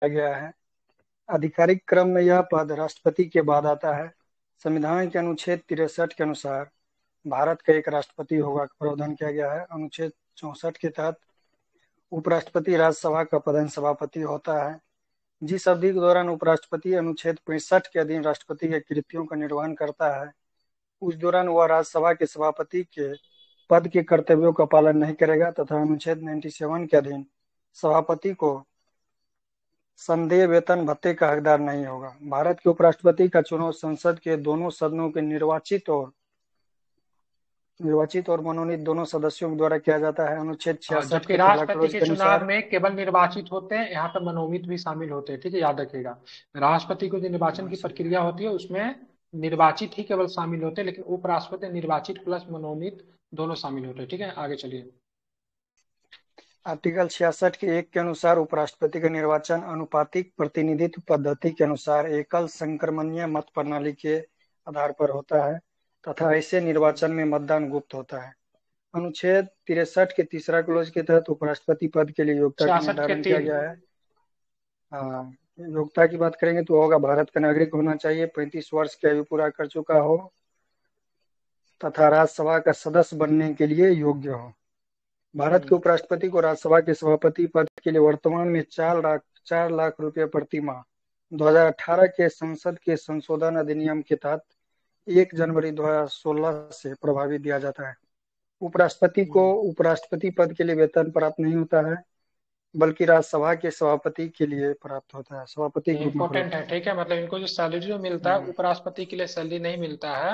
गया है। आधिकारिक क्रम में यह पद राष्ट्रपति के बाद आता है। संविधान के अनुच्छेद 63 के अनुसार भारत का एक राष्ट्रपति होगा का प्रावधान किया गया है। अनुच्छेद 64 के तहत उपराष्ट्रपति राज्यसभा का प्रधान सभापति होता है। जिस अवधि के दौरान उपराष्ट्रपति अनुच्छेद 65 के अधीन राष्ट्रपति के कृत्यों का निर्वहन करता है, उस दौरान वह राज्यसभा के सभापति के पद के कर्तव्यों का पालन नहीं करेगा तथा अनुच्छेद 97 के अधीन सभापति को संदेय वेतन भत्ते का हकदार नहीं होगा। भारत के उपराष्ट्रपति का चुनाव संसद के दोनों सदनों के निर्वाचित और मनोनीत दोनों सदस्यों के द्वारा किया जाता है। अनुच्छेद हाँ, 66 जबकि के पहला राष्ट्रपति क्लोज के के चुनाव अनुसार में केवल निर्वाचित होते हैं, यहाँ पे मनोनीत भी शामिल होते हैं। ठीक है, याद रखिएगा। राष्ट्रपति को जो निर्वाचन की प्रक्रिया होती है उसमें निर्वाचित ही केवल शामिल होते हैं, लेकिन उपराष्ट्रपति निर्वाचित प्लस मनोनीत दोनों शामिल होते हैं। ठीक है, आगे चलिए। आर्टिकल 66 के 1 के अनुसार उपराष्ट्रपति का निर्वाचन अनुपातिक प्रतिनिधित्व पद्धति के अनुसार एकल संक्रमणीय मत प्रणाली के आधार पर होता है तथा ऐसे निर्वाचन में मतदान गुप्त होता है। अनुच्छेद 63 के तीसरा क्लोज के तहत उपराष्ट्रपति पद के लिए योग्यता का 66 के निर्धारण किया 3। गया है। हाँ, योग्यता की बात करेंगे तो होगा भारत का नागरिक होना चाहिए, 35 वर्ष की आयु पूरा कर चुका हो तथा राज्यसभा का सदस्य बनने के लिए योग्य हो। भारत के उपराष्ट्रपति को राज्यसभा के सभापति पद के लिए वर्तमान में 4 लाख रुपए प्रति माह 2018 के संसद के संशोधन अधिनियम के तहत 1 जनवरी 2016 से प्रभावी दिया जाता है। उपराष्ट्रपति को उपराष्ट्रपति पद के लिए वेतन प्राप्त नहीं होता है, बल्कि राज्यसभा के सभापति के लिए प्राप्त होता है, सभापति के रूप में इम्पोर्टेंट प्राप्त है। होता ठीक है, मतलब इनको जो सैलरी जो मिलता है है। उपराष्ट्रपति के लिए सैलरी नहीं मिलता है,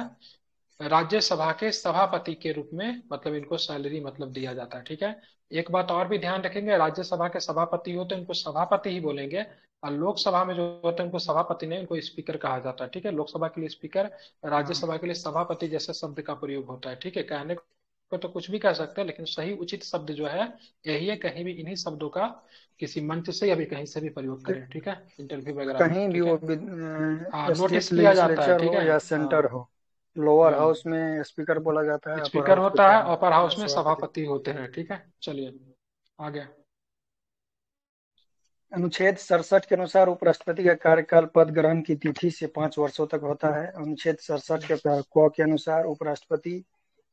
राज्यसभा के सभापति के रूप में मतलब इनको सैलरी मतलब दिया जाता है। ठीक है, एक बात और भी ध्यान रखेंगे, राज्यसभा के सभापति हो तो इनको सभापति ही बोलेंगे, और लोकसभा में जो होते हैं उनको सभापति नहीं, उनको स्पीकर कहा जाता है। ठीक है, लोकसभा के लिए स्पीकर, हाँ, राज्यसभा के लिए सभापति जैसे शब्द का प्रयोग होता है। ठीक है, कहने को तो कुछ भी कह सकते हैं, लेकिन सही उचित शब्द जो है यही है। कहीं भी इन्हीं शब्दों का किसी मंच से या भी कहीं से भी प्रयोग तो करें। ठीक है, इंटरव्यू वगैरह में। कहीं भी ठीक वो है, हाँ, नोटिस स्टेट किया जाता है। लेजिस्लेचर ठीक हो है, या हाँ। सेंटर हो, लोअर हाउस हम्म में स्पीकर बोला जाता है, अपर स्पीकर हाउस को होता है, अपर क्या हाउस में सभापति। सभापति होते हैं। ठीक है, चलिए आगे। अनुच्छेद 67 के अनुसार उपराष्ट्रपति का कार्यकाल पद ग्रहण की तिथि से 5 वर्षों तक होता है। अनुच्छेद 67 के प्रारूप क के अनुसार उपराष्ट्रपति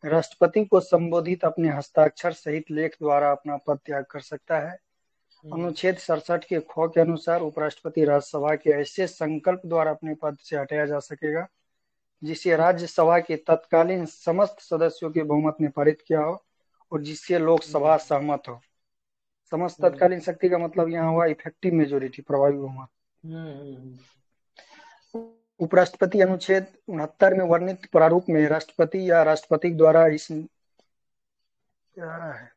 राष्ट्रपति को संबोधित अपने हस्ताक्षर सहित लेख द्वारा अपना पद त्याग कर सकता है। हम्म, अनुच्छेद 67 के ख के अनुसार उपराष्ट्रपति राज्यसभा के ऐसे संकल्प द्वारा अपने पद से हटाया जा सकेगा जिसे राज्यसभा के तत्कालीन समस्त सदस्यों के बहुमत ने पारित किया हो और जिससे लोकसभा हम्म, सहमत हो। समस्त हम्म, तत्कालीन शक्ति का मतलब यहाँ हुआ इफेक्टिव मेजोरिटी, प्रभावी बहुमत। हम्म। उपराष्ट्रपति अनुच्छेद 69 में वर्णित प्रारूप में राष्ट्रपति या राष्ट्रपति द्वारा इस क्या है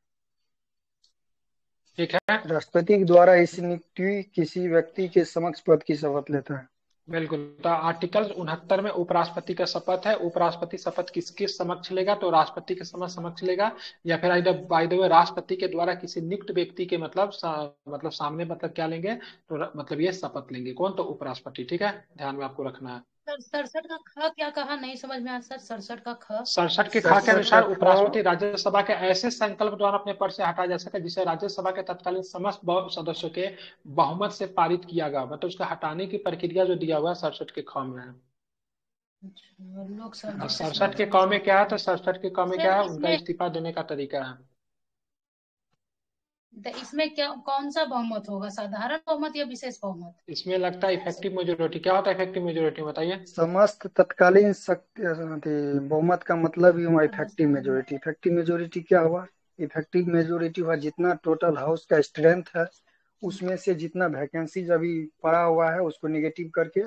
ठीक है, राष्ट्रपति द्वारा इस नियुक्ति किसी व्यक्ति के समक्ष पद की शपथ लेता है। बिल्कुल। तो आर्टिकल 69 में उपराष्ट्रपति का शपथ है। उपराष्ट्रपति शपथ किसके समक्ष लेगा? तो राष्ट्रपति के समक्ष लेगा, या फिर इधर बाय द वे राष्ट्रपति के द्वारा किसी नियुक्त व्यक्ति के मतलब मतलब सामने मतलब क्या लेंगे? तो मतलब ये शपथ लेंगे। कौन? तो उपराष्ट्रपति। ठीक है, ध्यान में आपको रखना है। सर 67 का ख क्या कहा, नहीं समझ में आया सर। 67 का ख। 67 के खा के 67 का अनुसार ख उपराष्ट्रपति राज्यसभा के ऐसे संकल्प द्वारा अपने पद से हटा जा सके जिसे राज्यसभा के तत्कालीन समस्त सदस्यों के बहुमत से पारित किया गया, मतलब उसका हटाने की प्रक्रिया जो दिया हुआ है 67 के ख में है। अच्छा, लोकसभा और जिससे 67 के समस्त क में क्या है? सदस्य। तो 67 के क में सर क्या है? उनका इसमें, इस्तीफा देने का तरीका है। इसमें क्या कौन सा बहुमत होगा, साधारण बहुमत या विशेष बहुमत? इसमें लगता है इफेक्टिव मेजोरिटी। क्या होता है इफेक्टिव मेजोरिटी, बताइए। समस्त तत्कालीन शक्ति बहुमत का मतलब ही हुआ इफेक्टिव समस्त। मेजोरिटी। इफेक्टिव मेजोरिटी क्या हुआ? इफेक्टिव मेजोरिटी हुआ जितना टोटल हाउस का स्ट्रेंथ है उसमें से जितना वैकेंसीज अभी पड़ा हुआ है उसको निगेटिव करके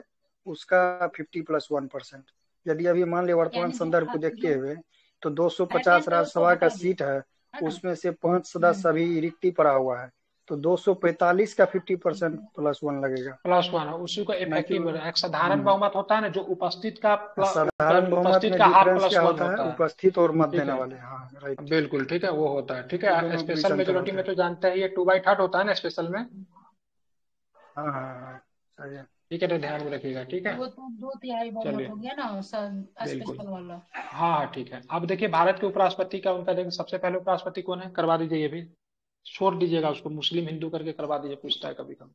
उसका 50+1%। यदि अभी मान लिया वर्तमान यानी जो संदर्भ को देखते जो हुए तो 250 वैकेंट है उसको राज्यसभा का हटा सीट देगा, है, है ना? उसमें से 5 सदस्य अभी रिक्ति पड़ा हुआ है, तो 245 का 50% प्लस वन लगेगा। प्लस वन है, उसी को ना कि इफेक्टिव। एक साधारण बहुमत होता है ना, जो उपस्थित का साधारण बहुमत उपस्थित में का हार डिफरेंस प्लस क्या वन होता है? होता है। उपस्थित और मत ठीक देने है, वाले, हाँ राइट। बिल्कुल ठीक है, वो होता है। ठीक ये है, दोनों के बीच स्पेशल अंतर मेजोरिटी होता में है। तो जानते हैं ये 2/3 होता है ना स्पेशल में। हाँ हाँ हाँ, सही है। ठीक है, तो ध्यान में रखिएगा। ठीक है, वो तो दो तिहाई बहुमत चलिए, हो गया ना बिल्कुल। स्पेशल वाला। हाँ हाँ, ठीक है। अब देखिए भारत के उपराष्ट्रपति का उनका देखिए सबसे पहले उपराष्ट्रपति कौन है, करवा दीजिए। ये भी छोड़ दीजिएगा उसको, मुस्लिम हिंदू करके करवा दीजिए, पूछता है कभी कभी।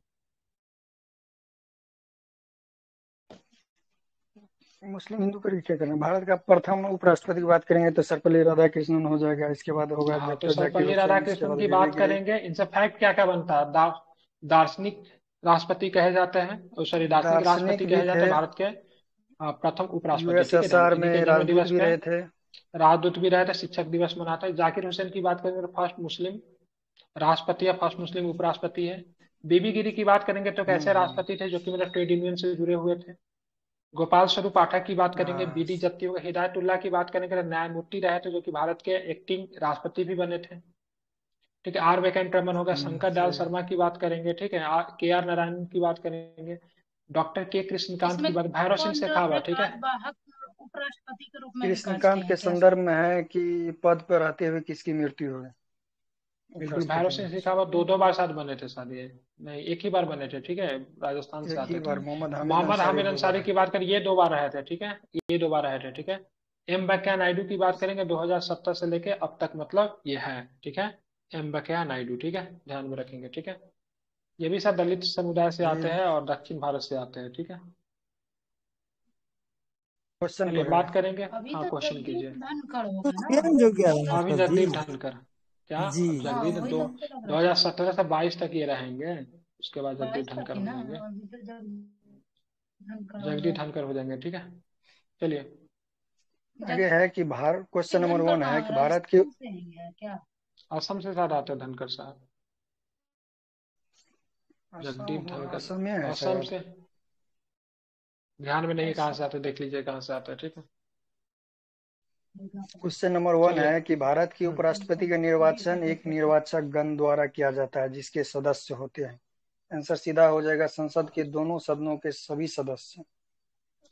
मुस्लिम हिंदू पर क्या करना, भारत का प्रथम उपराष्ट्रपति की बात करेंगे तो सर्वपल्ली राधाकृष्णन हो जाएगा, इसके बाद होगा हाँ, तो डॉक्टर जाकिर सर्वपल्ली हुसैन, इसके राधाकृष्णन बाद की बीबी बात गिरी। करेंगे। इनसे फैक्ट क्या क्या बनता है? दार्शनिक राष्ट्रपति कहे जाते हैं, सॉरी, दार्शनिक राष्ट्रपति दार्शनिक भी कहे जाते थे, हैं भारत के। प्रथम उपराष्ट्रपति, ठीक है, ध्यान, यूएसएसआर इन्हीं के में जन्म राजदूत दिवस भी पे रहे थे। राजदूत भी रहे थे, शिक्षक दिवस मनाते हैं। जाकिर हुसैन की बात करेंगे तो फर्स्ट मुस्लिम राष्ट्रपति है, फर्स्ट मुस्लिम उपराष्ट्रपति है। बीबी गिरी की बात करेंगे तो कैसे राष्ट्रपति थे जो कि मतलब ट्रेड यूनियन से जुड़े हुए थे। गोपाल स्वरूप पाठक की बात करेंगे, हाँ, बीडी जत्ती, हिदायतुल्लाह की बात करेंगे तो न्यायमूर्ति रहे थे जो कि भारत के एक्टिंग राष्ट्रपति भी बने थे। ठीक है, आर वेंकट रमन हो गया। शंकर दयाल सही है। शर्मा की बात करेंगे, ठीक है, के आर नारायण की बात करेंगे। डॉक्टर के कृष्णकांत इसमें की बात, भैरव सिंह कौन जो है शेखावत, ठीक है। कार्यवाहक उपराष्ट्रपति के रूप में भी कास्ट कृष्णकांत हैं के क्या? संदर्भ में है कि पद पर रहते हुए किसकी मृत्यु हुई बिल्कुल, भैरव उपराष्ट्रपति में। सिंह शेखावत दो दो बार शायद बने थे, शायद ये नहीं, एक ही बार बने थे, ठीक है, राजस्थान से एक ही आते थे। बार मोहम्मद हामिद मोहम्मद अंसारी हामिद 2 बार अंसारी है। की बात करें, ये 2 बार रहे थे, ठीक है, ये 2 बार रहे थे, ठीक है। एम वेंकैया नायडू की बात करेंगे 2017 से लेके अब तक, मतलब ये है, ठीक है, एम वेंकैया नायडू, ठीक है, ध्यान में रखेंगे, ठीक है। ये भी सब दलित समुदाय से आते हैं और दक्षिण भारत से आते हैं, ठीक है। क्वेश्चन चलिए पढ़ेगा। बात करेंगे। अभी हाँ, तो क्वेश्चन जगदीप कीजिए। धनखड़ तो होगा ना? चेंज हो गया है हाँ, अभी मास्टर जी। जगदीप धनकर। क्या? जी। अब हाँ, जगदीप वही दो हमको लग दो रहा था। हजार सत्रह से 22 तक ये रहेंगे, उसके बाद जगदीप 22 तक धनकर ही हो ना, जाएंगे। अभी तो जगदीप धनखड़ हो जगदीप गया। धनकर हो जाएंगे, ठीक है। चलिए। आगे है कि भारत, क्वेश्चन जगदीप नंबर धनखड़ 1 है कहाँ, कि भारत की राजस्थान से है क्या? असम से शायद आते हैं धनकर साहब। असम जगदीप धनकर असम में है असम शायद। से। ध्यान में नहीं कहाँ ऐसा से आते, देख लीजिए कहाँ से आते हैं, ठीक है। देखना पड़ेगा। क्वेश्चन नंबर 1 चलिए। है कि भारत की उपराष्ट्रपति का निर्वाचन एक बीस निर्वाचक गण द्वारा किया जाता है जिसके सदस्य होते हैं। आंसर सीधा हो जाएगा, संसद के दोनों सदनों के सभी सदस्य,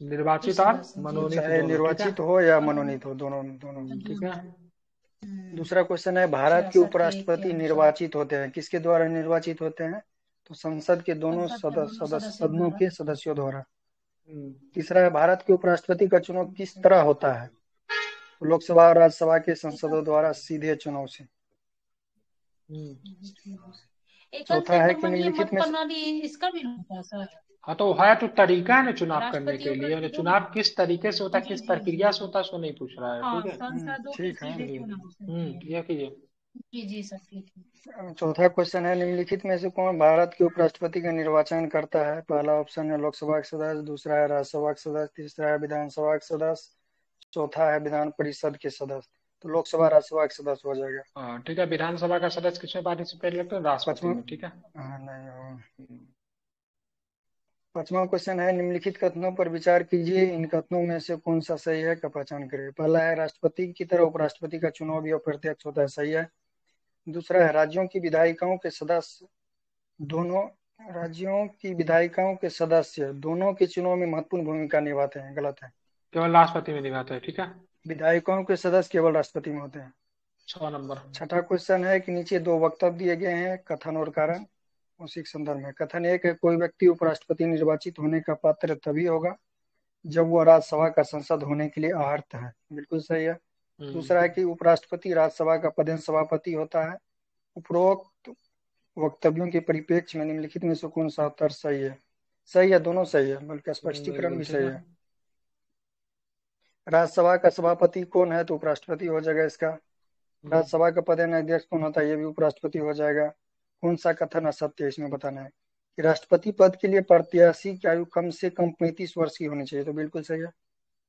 निर्वाचित और सदस्य जी। मनोनीत चाहे दोनों, ठीक है। निर्वाचित हो या मनोनीत हो, दोनों दोनों। ठीक है। दूसरा क्वेश्चन है, भारत के 66 के उपराष्ट्रपति अनुसार निर्वाचित होते हैं, किसके द्वारा निर्वाचित होते हैं? तो संसद के दोनों संसद के दोनों सदस्य सदनों द्वारा। के सदस्यों द्वारा। हम्म, तीसरा है, भारत के उपराष्ट्रपति का चुनाव किस तरह होता है? तो लोकसभा और राज्यसभा के सांसदों द्वारा सीधे चुनाव से। हम्म। एकल से चौथा है कि बहुमत, ये निम्नलिखित मत में से प्रणाली इसका भी होता है सर? हाँ, तो है तो तरीका है ना चुनाव करने राष्ट्रपति के लिए, और उपराष्ट्रपति दोनों? चुनाव किस तरीके से होता है, जी किस जी जी प्रक्रिया से जी। होता है, सो नहीं पूछ रहा है, हाँ, ठीक है। सांसदों के ठीक है। सीधे चलिए। चुनाव से होती है। ये कीजिए। जी जी सर, ठीक है। चौथा क्वेश्चन है, निम्नलिखित में से कौन भारत के उपराष्ट्रपति का निर्वाचन करता है? पहला ऑप्शन है लोकसभा के सदस्य, दूसरा है राज्यसभा के सदस्य, तीसरा है विधानसभा के सदस्य, चौथा है विधान परिषद के सदस्य। तो लोकसभा राज्यसभा के सदस्य हो जाएगा। हाँ, ठीक है, विधानसभा का सदस्य किसमें पार्टिसिपेट करते हैं? राष्ट्रपति पचवा, में, ठीक है। हाँ नहीं हो। पांचवा क्वेश्चन है, निम्नलिखित कथनों पर विचार कीजिए, इन कथनों में से कौन सा सही है का पहचान करिए। पहला है, राष्ट्रपति की तरह उपराष्ट्रपति का चुनाव भी अप्रत्यक्ष होता है, सही है। दूसरा है, राज्यों की विधायिकाओं के सदस्य दोनों राज्यों की विधायिकाओं के सदस्य दोनों के चुनाव में महत्वपूर्ण भूमिका निभाते हैं, गलत है। केवल राष्ट्रपति में निभाते हैं, ठीक है। विधायिकाओं के सदस्य केवल राष्ट्रपति में होते हैं। 6 नंबर। छठा क्वेश्चन है कि नीचे दो वक्तव्य दिए गए हैं, कथन और कारण, उसी के संदर्भ में। कथन एक है, कोई व्यक्ति उपराष्ट्रपति निर्वाचित होने का पात्र तभी होगा जब वह राज्यसभा का सांसद होने के लिए अर्हता है, बिल्कुल सही है। दूसरा है कि उपराष्ट्रपति राज्यसभा का पदेन सभापति होता है। उपरोक्त वक्तव्यों के परिप्रेक्ष्य में निम्नलिखित में से कौन सा उत्तर सही है? सही है, दोनों सही है, बल्कि स्पष्टीकरण बिल्कुल भी ठीक सही है। है। राज्यसभा का सभापति कौन है? तो उपराष्ट्रपति हो जाएगा इसका। राज्यसभा का पदेन अध्यक्ष कौन होता है? ये भी उपराष्ट्रपति हो जाएगा। कौन सा कथन असत्य है इसमें बताना है कि राष्ट्रपति पद के लिए प्रत्याशी की आयु कम से कम 35 वर्ष की होनी चाहिए, तो बिल्कुल सही है।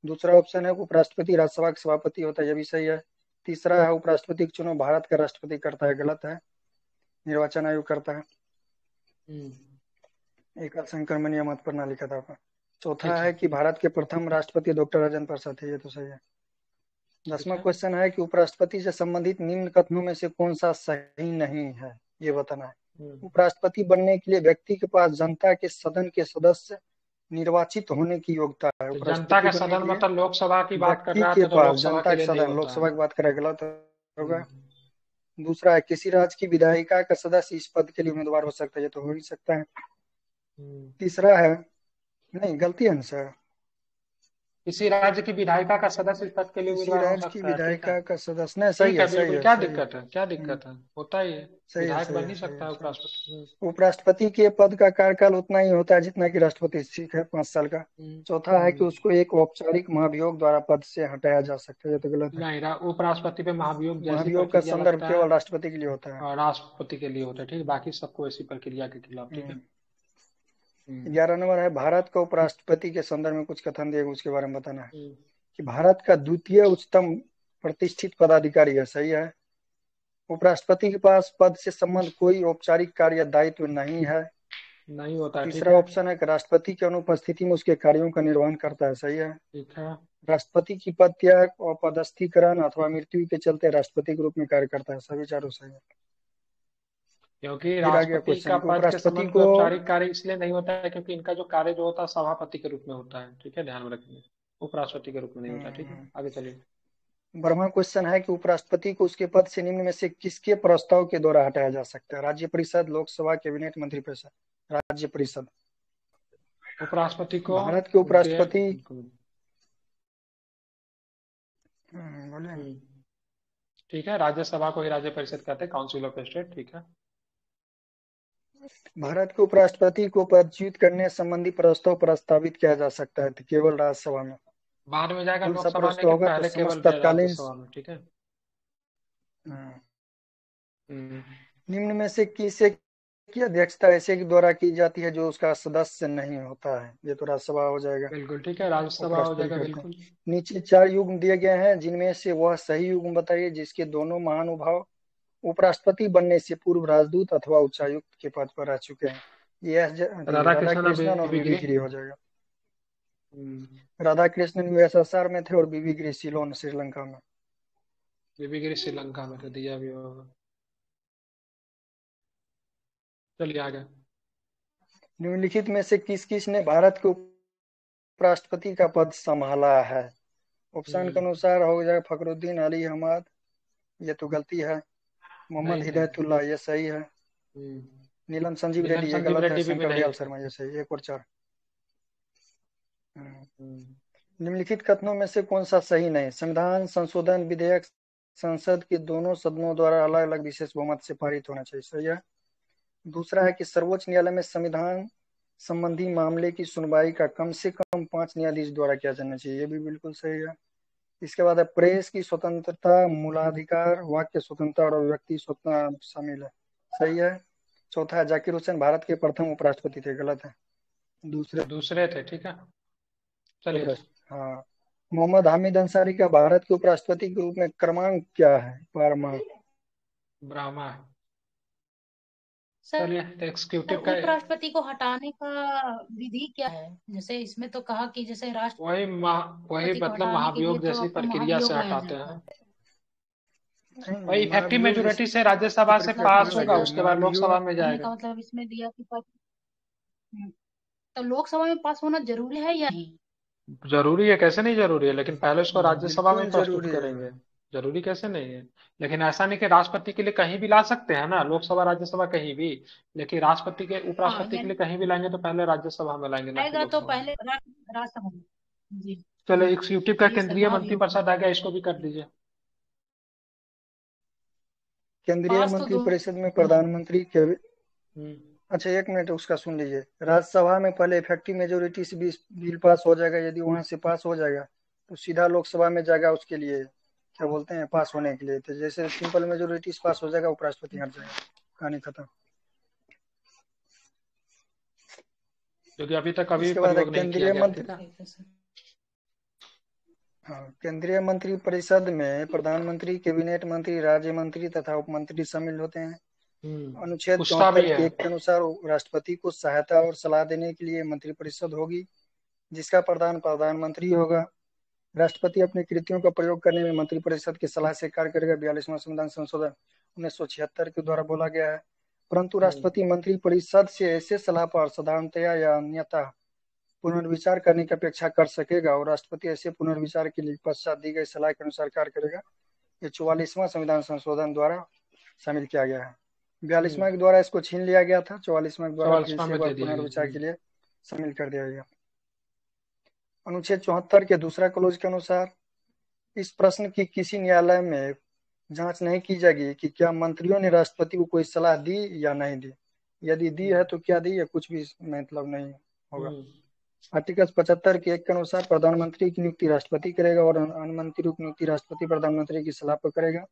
दूसरा ऑप्शन है, उपराष्ट्रपति राज्यसभा का सभापति होता है, ये भी सही है। तीसरा है, उपराष्ट्रपति का चुनाव भारत का राष्ट्रपति करता है, गलत है, निर्वाचन आयोग करता है। एकल संक्रमणीय मत प्रणाली का था। चौथा ठीक है है। कि भारत के प्रथम राष्ट्रपति डॉक्टर राजेंद्र प्रसाद थे, ये तो सही है। ठीक 10वां है। क्वेश्चन है कि उपराष्ट्रपति से संबंधित निम्न कथनों में से कौन सा सही नहीं है, ये बताना है। उपराष्ट्रपति बनने के लिए व्यक्ति के पास जनता के सदन के सदस्य निर्वाचित होने की योग्यता है। तो जनता उपराष्ट्रपति का बनने के सदन लिए मतलब लोकसभा की बात कर व्यक्ति रहा है के तो पास लोकसभा जनता के के लिए नहीं सदन, होता लोकसभा है। की बात करें, गलत होगा। हम्म, दूसरा है, किसी राज्य की विधायिका का सदस्य इस पद के लिए उम्मीदवार हो सकता है, ये तो हो ही सकता है। तीसरा है, नहीं गलती है ना सर, किसी राज्य की विधायिका का सदस्य इस पद के लिए किसी उम्मीदवार हो राज्य की सकता है, ठीक है। विधायिका का सदस्य, नहीं सही ठीक है, है, सही बिल्कुल, है, क्या सही है। दिक्कत है, क्या हम्म, दिक्कत है, होता ही है। सही है, विधायक सही बन है, नहीं सही है, सकता है सही है। उपराष्ट्रपति। उपराष्ट्रपति के पद का कार्यकाल उतना ही होता है जितना कि राष्ट्रपति, ठीक है, 5 साल का। हम्म। चौथा है कि हम्म। उसको एक औपचारिक महाभियोग द्वारा पद से हटाया जा सकता है, ये तो गलत है। नहीं, उपराष्ट्रपति पे महाभियोग जैसी महाभियोग का प्रक्रिया संदर्भ लगता है केवल राष्ट्रपति के लिए होता है। राष्ट्रपति के लिए होता है, ठीक है, बाकी सबको ऐसी प्रक्रिया के खिलाफ, ठीक है। हम्म। हम्म। 11 नंबर है, भारत का उपराष्ट्रपति के संदर्भ में कुछ कथन दिए, उसके बारे में बताना है हम्म। कि भारत का द्वितीय उच्चतम प्रतिष्ठित पदाधिकारी है, सही है। उपराष्ट्रपति के पास पद से संबंध कोई औपचारिक कार्य या दायित्व नहीं है। नहीं होता है, ठीक तीसरा है। ऑप्शन है कि राष्ट्रपति की अनुपस्थिति में उसके कार्यों का निर्वहन करता है, सही है। ठीक है। राष्ट्रपति की पद त्याग और पदस्थीकरण अथवा मृत्यु के चलते राष्ट्रपति के रूप में कार्य करता है, सभी चारों सही है। क्योंकि फिर आ गया राष्ट्रपति का क्वेश्चन कि पद के उपराष्ट्रपति संबंध कोई को औपचारिक कार्य इसलिए नहीं होता है क्योंकि इनका जो कार्य जो होता है सभापति के रूप में होता है, ठीक है, ध्यान में रखिए। उपराष्ट्रपति के रूप में नहीं होता, ठीक है, आगे चलिए। ब्रह्मा क्वेश्चन है कि उपराष्ट्रपति को उसके पद से निम्न में से किसके प्रस्ताव के द्वारा हटाया जा सकता है? राज्य परिषद, लोकसभा, कैबिनेट, मंत्रिपरिषद। राज्य परिषद। उपराष्ट्रपति को भारत के उनके उपराष्ट्रपति। बोलिए ना। हम्म, ठीक है, राज्यसभा को ही राज्य परिषद कहते हैं, काउंसिल ऑफ स्टेट, ठीक है। भारत के उपराष्ट्रपति को पदच्युत करने संबंधी प्रस्ताव प्रस्तावित किया जा सकता है तो केवल राज्यसभा में। बाद में जाएगा कौन सा लोकसभा में, प्रस्ताव कि होगा? तो पहले केवल समस्त तत्कालीन। राज्यसभा में, ठीक है। हम्म, हम्म। निम्न में से किसे की अध्यक्षता ऐसे के द्वारा की जाती है जो उसका सदस्य नहीं होता है? ये तो राज्यसभा हो जाएगा। बिल्कुल ठीक है, राज्यसभा हो उपराष्ट्रपति जाएगा, करते हैं। बिल्कुल। नीचे 4 युग्म दिए गए हैं, जिनमें से वह सही युग्म बताइए जिसके दोनों महानुभाव उपराष्ट्रपति बनने से पूर्व राजदूत अथवा उच्चायुक्त के पद पर रह चुके हैं। ये राधा राधा कृष्णन और कृष्णन और बीबी बीबी गिरी। गिरी हो जाएगा। हम्म। राधा कृष्णन यूएसएसआर में थे और बीबी गिरी सिलोन, श्रीलंका में। बीबी गिरी श्रीलंका में, तो दिया भी होगा। चलिए आगे। निम्नलिखित में से किस किस ने भारत के उपराष्ट्रपति का पद संभाला है? ऑप्शन के हम्म। अनुसार हो जाएगा फखरुद्दीन अली अहमद, ये तो गलती है। मोहम्मद नहीं है। हिदायतुल्लाह, ये सही है। हम्म। नीलम संजीव नीलम रेड्डी, ये संजीव गलत है। रेड्डी भी शंकर नहीं दयाल है। शर्मा, ये सही। 1 और 4। हम्म। निम्नलिखित कथनों में से कौन सा सही नहीं? संविधान संशोधन विधेयक संसद के दोनों सदनों द्वारा अलग अलग विशेष बहुमत से पारित होना चाहिए, सही है। दूसरा है कि सर्वोच्च न्यायालय में संविधान संबंधी मामले की सुनवाई का कम से कम 5 न्यायाधीश द्वारा किया जाना चाहिए, ये भी बिल्कुल सही है। इसके बाद है प्रेस की स्वतंत्रता, मूलाधिकार, वाक्य स्वतंत्रता और अभिव्यक्ति स्वतंत्रता शामिल है, सही है। चौथा है जाकिर हुसैन भारत के प्रथम उपराष्ट्रपति थे, गलत है। दूसरे दूसरे थे, ठीक है, चलिए। उपराष्ट्र, हाँ। मोहम्मद हामिद अंसारी का भारत के उपराष्ट्रपति के रूप में क्रमांक क्या है? पारमांक। ब्राह्मा है। सर चलिए, तो एग्जीक्यूटिव का उपराष्ट्रपति को हटाने का विधि क्या है? जैसे इसमें तो कहा कि जैसे वही वही राष्ट्रपति को मतलब हटाने के लिए महाभियोग तो जैसी आपको प्रक्रिया से महाभियोग लाया हटाते जाता हैं। है। नहीं, वही इफेक्टिव महाभियोग मेजोरिटी जैसी से राज्यसभा से मतलब प्रक्रिया पास अलग होगा, है उसके बाद लोकसभा महाभियोग। में कहने जाएगा। का मतलब इसमें दिया कि हम्म, तो लोकसभा में पास होना जरूरी है या नहीं? जरूरी है, कैसे नहीं जरूरी है, लेकिन पहले उसको राज्यसभा में बिल्कुल प्रस्तुत जरूरी है। करेंगे। जरूरी कैसे नहीं है? लेकिन ऐसा नहीं कि राष्ट्रपति के लिए कहीं भी ला सकते हैं ना, लोकसभा राज्यसभा कहीं भी। लेकिन राष्ट्रपति के हाँ उपराष्ट्रपति के लिए यानी कहीं भी लाएंगे तो पहले राज्यसभा में लाएंगे, ना कि आएगा तो लोकसभा में। पहले राज्यसभा में। जी। चलो, एग्जीक्यूटिव का सही सर, केंद्रीय महाभियोग मंत्रिपरिषद आ गया, इसको भी कर दीजिए। केंद्रीय पास तो मंत्रिपरिषद में दोनों है। प्रधानमंत्री के। हम्म। अच्छा, 1 मिनट उसका सुन लीजिए। राज्यसभा में पहले इफेक्टिव मेजोरिटी से बिल पास हो जाएगा, यदि वहां से पास हो जाएगा तो सीधा लोकसभा में जाएगा उसके लिए, क्या बोलते हैं, पास होने के लिए। तो जैसे सिंपल मेजोरिटी से पास हो जाएगा, उपराष्ट्रपति हट जाएगा, कहानी खत्म। क्योंकि अभी तक कभी भी इसके बाद है प्रयोग नहीं किया केंद्रीय गया, मंत्री। ठीक है। ठीक है सर। हाँ, केंद्रीय मंत्रिपरिषद में प्रधानमंत्री, कैबिनेट मंत्री, राज्य मंत्री तथा उप मंत्री शामिल होते हैं। अनुच्छेद पूछता भी 74 है। के एक के अनुसार राष्ट्रपति को सहायता और सलाह देने के लिए मंत्रिपरिषद होगी, जिसका प्रधान प्रधानमंत्री होगा। राष्ट्रपति अपनी कृतियों का प्रयोग करने में मंत्रिपरिषद की सलाह से कार्य करेगा। 42वां संविधान संशोधन 1976 के द्वारा बोला गया है। परंतु हम्म। राष्ट्रपति मंत्रिपरिषद से ऐसे सलाह पर साधारणतया या अन्यथा पुनर्विचार करने की अपेक्षा कर सकेगा और राष्ट्रपति ऐसे पुनर्विचार के लिए पश्चात दी गई सलाह के अनुसार कार्य करेगा। ये 44वां संविधान संशोधन द्वारा शामिल किया गया है। 42वां के द्वारा इसको छीन लिया गया था, 44वां के द्वारा फिर 44वां से में एक बार दे दिया गया। पुनर्विचार के लिए शामिल कर दिया गया। अनुच्छेद 74 के दूसरा क्लोज के अनुसार इस प्रश्न की किसी न्यायालय में जांच नहीं की जाएगी कि क्या मंत्रियों ने राष्ट्रपति को कोई सलाह दी या नहीं दी। यदि दी है तो क्या दी, या कुछ भी मतलब नहीं होगा। आर्टिकल 75 के 1 के अनुसार प्रधानमंत्री की नियुक्ति राष्ट्रपति करेगा और अन्य मंत्रियों की नियुक्ति राष्ट्रपति प्रधानमंत्री की सलाह पर करेगा।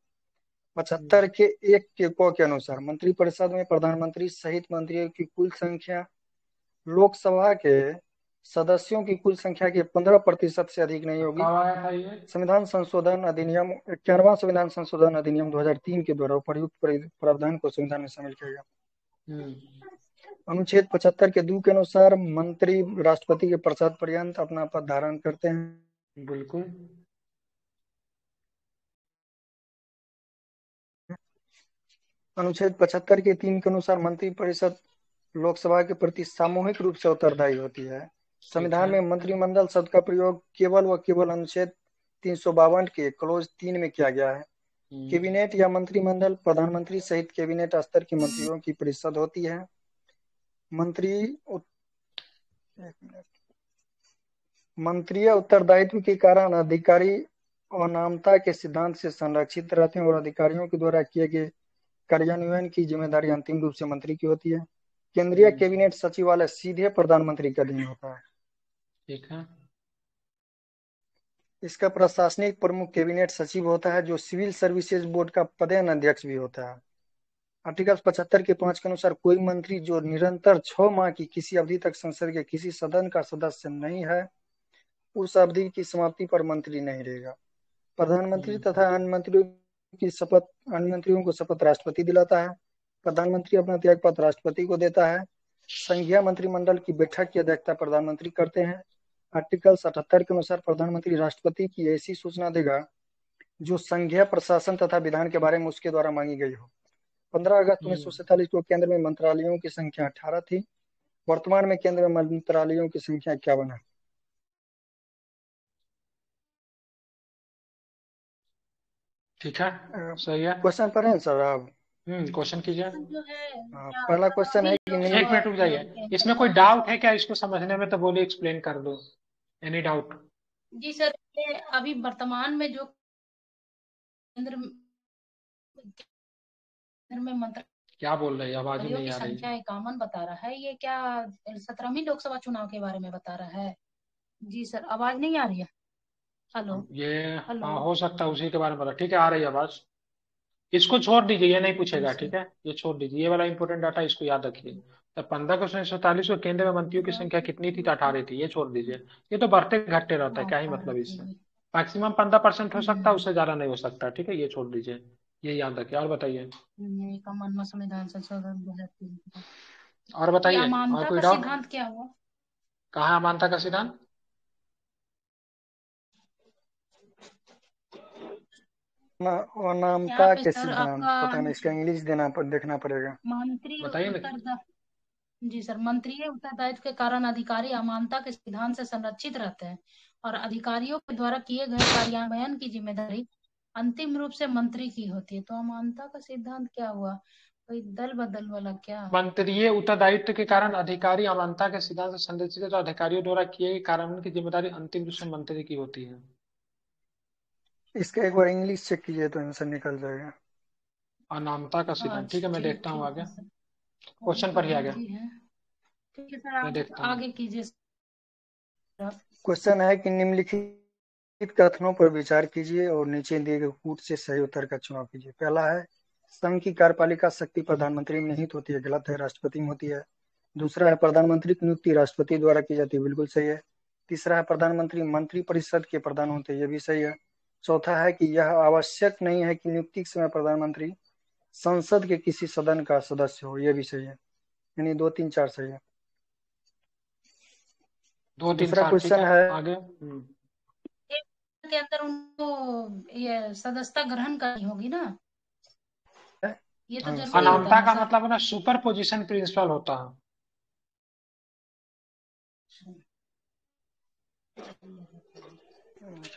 75 के 1 के क के अनुसार मंत्रिपरिषद में प्रधानमंत्री सहित मंत्रियों की कुल संख्या लोकसभा के सदस्यों की कुल संख्या के 15% से अधिक नहीं होगी। कब आया था ये? संविधान संशोधन अधिनियम 91वां संविधान संशोधन अधिनियम 2003 के द्वारा उपर्युक्त प्रावधान को संविधान में शामिल किया गया। अनुच्छेद 75 के 2 के अनुसार मंत्री राष्ट्रपति के प्रसाद पर्यंत अपना पद धारण करते हैं। बिल्कुल। अनुच्छेद 75 के 3 के अनुसार मंत्रिपरिषद लोकसभा के प्रति सामूहिक रूप से उत्तरदायी होती है। संविधान में मंत्रिमंडल शब्द का प्रयोग केवल व केवल अनुच्छेद 352 के क्लोज 3 में किया गया है। कैबिनेट या मंत्रिमंडल प्रधानमंत्री सहित कैबिनेट स्तर के मंत्रियों की परिषद होती है। मंत्रीय उत्तरदायित्व के कारण अधिकारी अनामता के सिद्धांत से संरक्षित रहते हैं और अधिकारियों के द्वारा किए गए कार्यान्वयन की जिम्मेदारी अंतिम रूप से मंत्री की होती है। केंद्रीय कैबिनेट सचिवालय सीधे प्रधानमंत्री का अधीन होता है। ठीक है। इसका प्रशासनिक प्रमुख कैबिनेट सचिव होता है, जो सिविल सर्विसेज बोर्ड का पदेन अध्यक्ष भी होता है। आर्टिकल 75 के 5 के अनुसार कोई मंत्री जो निरंतर 6 माह की किसी अवधि तक संसद के किसी सदन का सदस्य नहीं है, उस अवधि की समाप्ति पर मंत्री नहीं रहेगा। प्रधानमंत्री तथा अन्य मंत्रियों को शपथ राष्ट्रपति दिलाता है। प्रधानमंत्री अपना त्यागपत्र राष्ट्रपति को देता है। संघीय मंत्रिमंडल की बैठक की अध्यक्षता प्रधानमंत्री करते हैं। आर्टिकल 77 के अनुसार प्रधानमंत्री राष्ट्रपति की ऐसी सूचना देगा जो संघीय प्रशासन तथा विधान के बारे में उसके द्वारा मांगी गई हो। 15 अगस्त 1947 को केंद्र में मंत्रालयों की संख्या 18 थी। वर्तमान में केंद्र में मंत्रालयों की संख्या 51 है। ठीक है, सही है। क्वेश्चन पढ़ें सर आप? क्वेश्चन कीजिए। जो है पहला क्वेश्चन है कि एक मिनट रुक जाइए, इसमें कोई डाउट है क्या इसको समझने में? तो बोलिए, एक्सप्लेन कर दो। Any doubt? जी सर, अभी वर्तमान में जो केंद्र में मंत्री क्या बोल रहे हैं? आवाज ही नहीं की आ रही। संख्या 51 बता रहा है। ये क्या 17वीं लोकसभा चुनाव के बारे में बता रहा है? जी सर, आवाज नहीं आ रही है? हेलो ये हेलो। हाँ, हो सकता है उसी के बारे में बता। ठीक है, आ रही है आवाज। इसको छोड़ दीजिए, ये नहीं पूछेगा। ठीक है, ये छोड़ दीजिए, ये वाला इंपॉर्टेंट डाटा इसको याद रखिए। तो 15 अगस्त 1947 को केंद्र में मंत्रियों की संख्या कितनी थी? तो 18 थी। ये छोड़ दीजिए, ये तो बढ़ते घटते रहता है, क्या ही मतलब इससे। मैक्सिमम 15% हो सकता है, उससे ज्यादा नहीं हो सकता। ठीक है, ये छोड़ दीजिए, ये याद रखिए। और बताइए। संविधान संशोधन 2003। और बताइए, और अमानता कोई का डाउट? सिद्धांत क्या हुआ? कहाँ अमानता का सिद्धांत? अनामता के सिद्धांत आपका पता नहीं, इसका इंग्लिश देखना पड़ेगा। मंत्री बताइए ना। जी सर, मंत्रीय उत्तरदायित्व के कारण अधिकारी अमानता के सिद्धांत से संरक्षित रहते हैं और अधिकारियों के द्वारा किए गए कार्यान्वयन की जिम्मेदारी अंतिम रूप से मंत्री की होती है। तो अमानता का सिद्धांत क्या हुआ? कोई दल बदल वाला क्या? मंत्रीय उत्तरदायित्व के कारण अधिकारी अमानता के सिद्धांत से संरक्षित है, तो अधिकारियों द्वारा किए गए कार्यान्वयन की जिम्मेदारी अंतिम रूप से मंत्री की होती है। इसका एक बार इंग्लिश चेक कीजिए तो आंसर निकल जाएगा। अनामता का सिद्धांत। ठीक है, मैं देखता हूँ आगे। सर, क्वेश्चन पढ़िए आगे। ठीक है सर, मैं देखता हूँ। आगे कीजिए। क्वेश्चन है कि निम्नलिखित कथनों पर विचार कीजिए और नीचे दिए गए कूट से सही उत्तर का चुनाव कीजिए। पहला है, संघ की कार्यपालिका शक्ति प्रधानमंत्री में निहित होती है। गलत है, राष्ट्रपति में होती है। दूसरा है, प्रधानमंत्री की नियुक्ति राष्ट्रपति द्वारा की जाती है। बिल्कुल सही है। तीसरा है, प्रधानमंत्री मंत्रिपरिषद के प्रधान होते हैं। यह भी सही है। चौथा है कि यह आवश्यक नहीं है कि नियुक्ति के समय प्रधानमंत्री संसद के किसी सदन का सदस्य हो। यह भी सही है। यानी 2, 3, 4 सही है। 2, 3, दूसरा 4 ठीक क्वेश्चन है, है, आगे। के अंदर उनको ये सदस्यता ग्रहण करनी होगी ना? ये तो जरूरी अनामता होता का है मतलब है ना सुपर पोजिशन प्रिंसिपल होता है।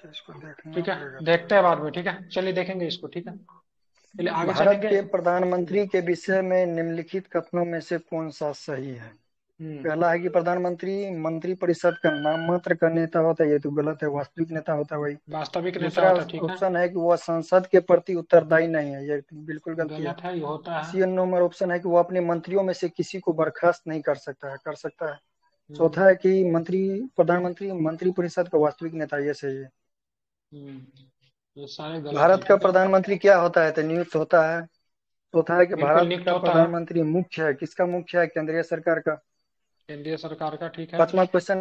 इसको देखना ठीक है, पड़ेगा। देखते हैं बाद में। ठीक है, चलिए देखेंगे इसको। ठीक है, चलिए आगे भारत चलेंगे। के प्रधानमंत्री के विषय में निम्नलिखित कथनों में से कौन सा सही है? पहला है कि प्रधानमंत्री मंत्री परिषद का नाम मात्र का नेता होता है, ये तो गलत है, वास्तविक नेता होता है वही। वास्तविक नेता दूसरा होता है, ठीक है। ऑप्शन है कि वह संसद के प्रति उत्तरदायी नहीं है, ये बिल्कुल गलती है। गलत है, ये होता है। सी नंबर ऑप्शन है कि वो अपने मंत्रियों में से किसी को बर्खास्त नहीं कर सकता है, कर सकता है। चौथा है कि प्रधानमंत्री मंत्री परिषद का वास्तविक नेता, ये सही है। ये सारे गलत है, भारत का ठीक है। प्रधानमंत्री क्या होता है, तो नियुक्त होता है। चौथा है कि बिल्कुल भारत नियुक्त का होता है, प्रधानमंत्री मुख्य है, किसका मुख्य है, केंद्रीय सरकार का। केंद्रीय सरकार का, ठीक है। पांचवा क्वेश्चन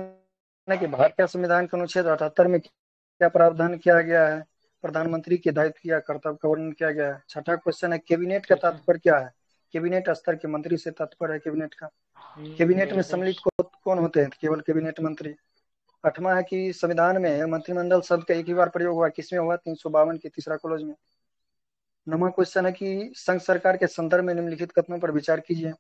है कि भारत के संविधान के अनुच्छेद 78 में क्या प्रावधान किया गया है, प्रधानमंत्री के दायित्व या कर्तव्य का वर्णन किया गया है। छठा क्वेश्चन है कैबिनेट का ठीक है। तात्पर्य क्या है, कैबिनेट स्तर के मंत्री से तात्पर्य है कैबिनेट का। कैबिनेट में बिल्कुल। सम्मिलित कौन होते हैं, केवल कैबिनेट मंत्री। आठवां है कि संविधान में मंत्रिमंडल शब्द का एक ही बार प्रयोग हुआ, किसमें हुआ, 352 के तीसरा क्लोज में। नौवां क्वेश्चन है कि संघ सरकार के संदर्भ में निम्नलिखित कथनों पर विचार कीजिए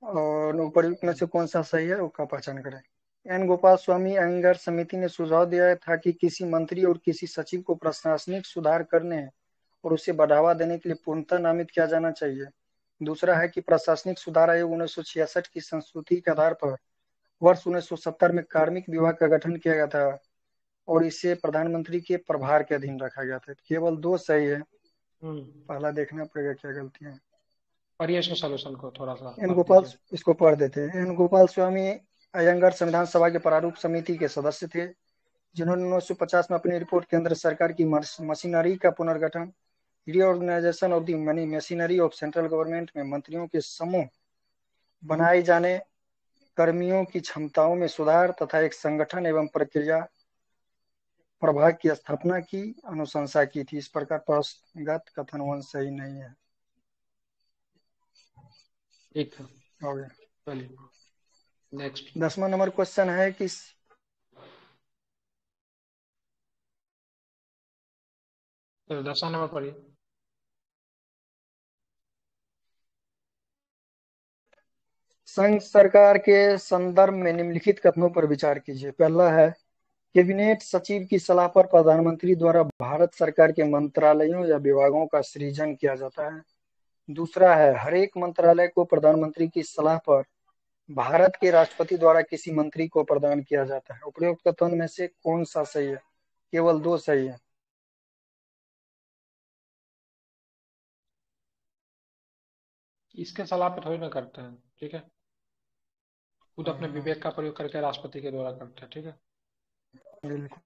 और उपयुक्त में से कौन सा सही है उसका पहचान करें। एन गोपाल स्वामी अयंगार समिति ने सुझाव दिया था कि किसी मंत्री और किसी सचिव को प्रशासनिक सुधार करने और उसे बढ़ावा देने के लिए पूर्णतः नामित किया जाना चाहिए। दूसरा है कि प्रशासनिक सुधार आयोग 1966 की संस्तुति के आधार पर वर्ष 1970 में कार्मिक विभाग का गठन किया गया था और इसे प्रधानमंत्री के प्रभार के अधीन रखा गया था। केवल दो सही है, पहला देखना पड़ेगा क्या गलतियां हैं। पढ़िए इसके सॉल्यूशन को थोड़ा सा एन पढ़ गोपाल, दीजिए। इसको पढ़ देते हैं। एन गोपाल स्वामी अयंगार संविधान सभा के प्रारूप समिति के सदस्य थे, जिन्होंने 1950 में अपनी रिपोर्ट केंद्र सरकार की मशीनरी का पुनर्गठन, reorganization of the money machinery of central government में मंत्रियों के समूह बनाए जाने, कर्मियों की क्षमताओं में सुधार तथा एक संगठन एवं प्रक्रिया प्रभाग की स्थापना की अनुशंसा की थी। इस प्रकार परस्परगत कथन वन सही नहीं है। ठीक है, हो गया। चलिए नेक्स्ट। 10वां नंबर क्वेश्चन है कि तो 10वां नंबर पढ़िए। संघ सरकार के संदर्भ में निम्नलिखित कथनों पर विचार कीजिए। पहला है कैबिनेट सचिव की सलाह पर प्रधानमंत्री द्वारा भारत सरकार के मंत्रालयों या विभागों का सृजन किया जाता है। दूसरा है हर एक मंत्रालय को प्रधानमंत्री की सलाह पर भारत के राष्ट्रपति द्वारा किसी मंत्री को प्रदान किया जाता है। उपरोक्त कथन में से कौन सा सही है, केवल दो सही है। इसके सलाह पे थोड़ी ना करते हैं, ठीक है। खुद अपने हाँ, विवेक का प्रयोग करके राष्ट्रपति के द्वारा करते हैं, ठीक है। बिल्कुल।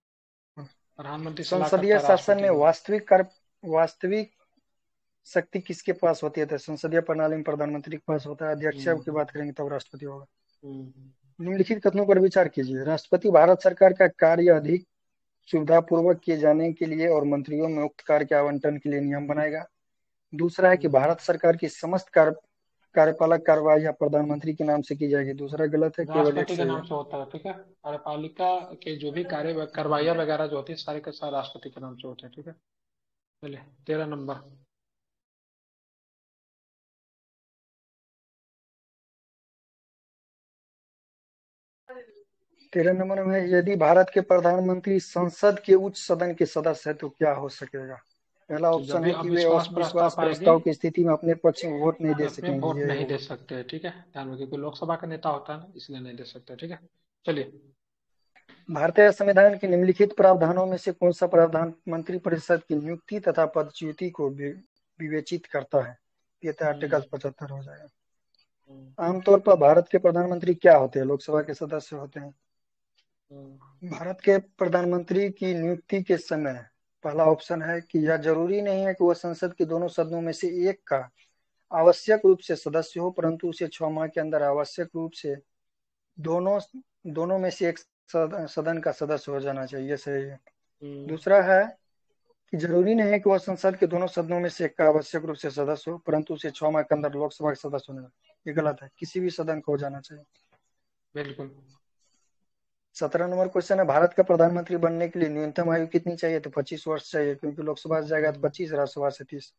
प्रधानमंत्री सलाह संसदीय करता है शासन राष्ट्रपति में को। वास्तविक शक्ति किसके पास होती है, तो संसदीय प्रणाली में प्रधानमंत्री के पास होता है। अध्यक्ष की बात करेंगे तब राष्ट्रपति होगा। निम्नलिखित कथनों पर विचार कीजिए। राष्ट्रपति भारत सरकार का कार्य अधिक सुविधापूर्वक किए जाने के लिए और मंत्रियों में उक्त कार्य के आवंटन के लिए नियम बनाएगा। दूसरा है कि भारत सरकार की समस्त कार्यपालक कार्यवाही प्रधानमंत्री के नाम से की जाएगी। दूसरा गलत है, केवल एक राष्ट्रपति के सही नाम है। से होता है, ठीक है। कार्यपालिका के जो भी कार्य कार्रवाइयाँ वगैरह जो होती है सारे के सारे राष्ट्रपति के नाम से होते हैं, ठीक है। चलिए 13 नंबर। 13 नंबर में यदि भारत के प्रधानमंत्री संसद के उच्च सदन के सदस्य है तो क्या हो सकेगा। पहला तो जब ऑप्शन भी है कि वे अविश्वास प्रस्ताव विश्वास पाएगी प्रस्ताव की स्थिति में अपने पक्ष में वोट नहीं दे अपने सकेंगे, वोट यही नहीं दे होगा। सकते हैं, ठीक है। ध्यान रखिए, कोई लोकसभा का नेता होता है ना, इसलिए नहीं दे सकते, ठीक है। चलिए। भारतीय संविधान के निम्नलिखित प्रावधानों में से कौन सा प्रावधान मंत्रिपरिषद की नियुक्ति तथा पदच्युति को विवेचित करता है। ये तो आर्टिकल 75 हो जाएगा। आमतौर पर भारत के प्रधानमंत्री क्या होते हैं, लोकसभा के सदस्य होते हैं। भारत के प्रधानमंत्री की नियुक्ति के समय पहला ऑप्शन है कि यह जरूरी नहीं है कि वह संसद के दोनों सदनों में से एक का आवश्यक रूप से सदस्य हो, परंतु उसे 6 माह के अंदर आवश्यक रूप से दोनों में से एक सदन का सदस्य हो जाना चाहिए, सही है। दूसरा है कि जरूरी नहीं है कि वह संसद के दोनों सदनों में से एक का आवश्यक रूप से सदस्य हो, परंतु उसे 6 माह के अंदर लोकसभा का सदस्य होना, ये गलत है, किसी भी सदन को हो जाना चाहिए। बिल्कुल। 17 नंबर क्वेश्चन है भारत का प्रधानमंत्री बनने के लिए न्यूनतम आयु कितनी चाहिए, तो 25 वर्ष चाहिए, क्योंकि लोकसभा से जाएगा तो 25, राज्यसभा से 30।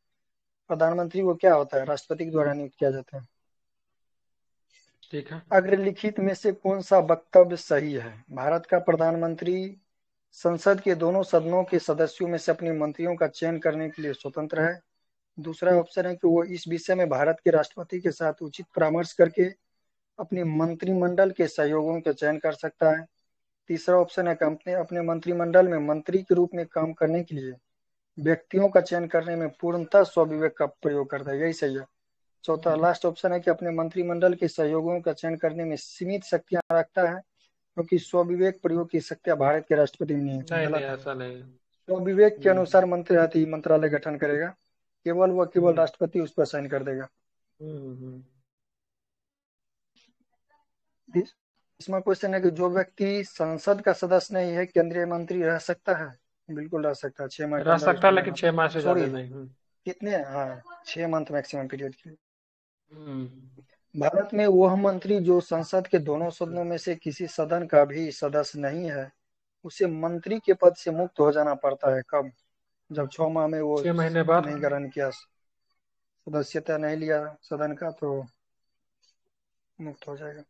प्रधानमंत्री वो क्या होता है, राष्ट्रपति के द्वारा नियुक्त किया जाता है। ठीक है। अग्रलिखित में से कौन सा वक्तव्य सही है। भारत का प्रधानमंत्री संसद के दोनों सदनों के सदस्यों में से अपने मंत्रियों का चयन करने के लिए स्वतंत्र है। दूसरा ऑप्शन है कि वो इस विषय में भारत के राष्ट्रपति के साथ उचित परामर्श करके अपने मंत्रिमंडल के सहयोगियों का चयन कर सकता है। तीसरा ऑप्शन है कि अपने मंत्रिमंडल में मंत्री के रूप में काम करने के लिए व्यक्तियों का चयन करने में पूर्णतः स्वविवेक का प्रयोग करता है, यही सही है। चौथा लास्ट ऑप्शन है कि अपने मंत्रिमंडल के सहयोगियों का चयन करने में सीमित शक्तियां रखता है, क्योंकि स्वविवेक प्रयोग की शक्तियां भारत के राष्ट्रपति में नहीं होती। नहीं नहीं, गलत है। ऐसा नहीं। स्वविवेक के अनुसार मंत्री मंत्रालय गठन करेगा, केवल राष्ट्रपति उस पर साइन कर देगा। हम्म। इसमें क्वेश्चन है कि जो व्यक्ति संसद का सदस्य नहीं है केंद्रीय मंत्री रह सकता है? बिल्कुल रह सकता है, 6 माह के रह अंदर सकता इसको है, लेकिन लेना। 6 माह से ज्यादा सॉरी, नहीं। कितने? हाँ, 6 मंथ मैक्सिमम पीरियड के लिए। हम्म। भारत में वह मंत्री जो संसद के दोनों सदनों में से किसी सदन का भी सदस्य नहीं है, उसे मंत्री के पद से मुक्त हो जाना पड़ता है। कब? जब 6 माह में वो 6 महीने बाद। नहीं ग्रहण किया, सदस्यता नहीं लिया सदन का, तो मुक्त हो जाएगा।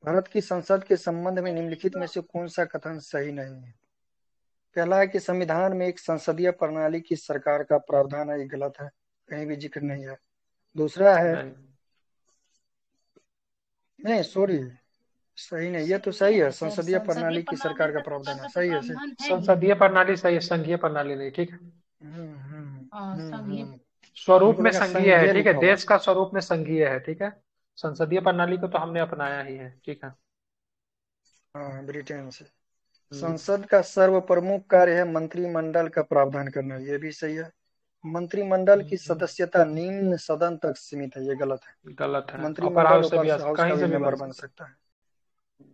भारत की संसद के संबंध में निम्नलिखित में से कौन सा कथन सही नहीं है? पहला है कि संविधान में एक संसदीय प्रणाली की सरकार का प्रावधान है, ये गलत है, कहीं भी जिक्र नहीं है। दूसरा है, नहीं सॉरी, सही नहीं, ये तो सही है, संसदीय प्रणाली की सरकार का प्रावधान है, सही है। संसदीय प्रणाली सही है, संघीय प्रणाली नहीं। ठीक है। स्वरूप में संघीय है, ठीक है, देश का स्वरूप में संघीय है, ठीक है। संसदीय प्रणाली को तो हमने अपनाया ही है, ठीक है। हाँ, ब्रिटेन से। संसद का सर्वप्रमुख कार्य है मंत्रिमंडल का प्रावधान करना, ये भी सही है। मंत्रिमंडल की सदस्यता निम्न सदन तक सीमित है, ये गलत है। गलत है। मंत्रिमंडल अपर हाउस का भी मेंबर बन सकता है। है।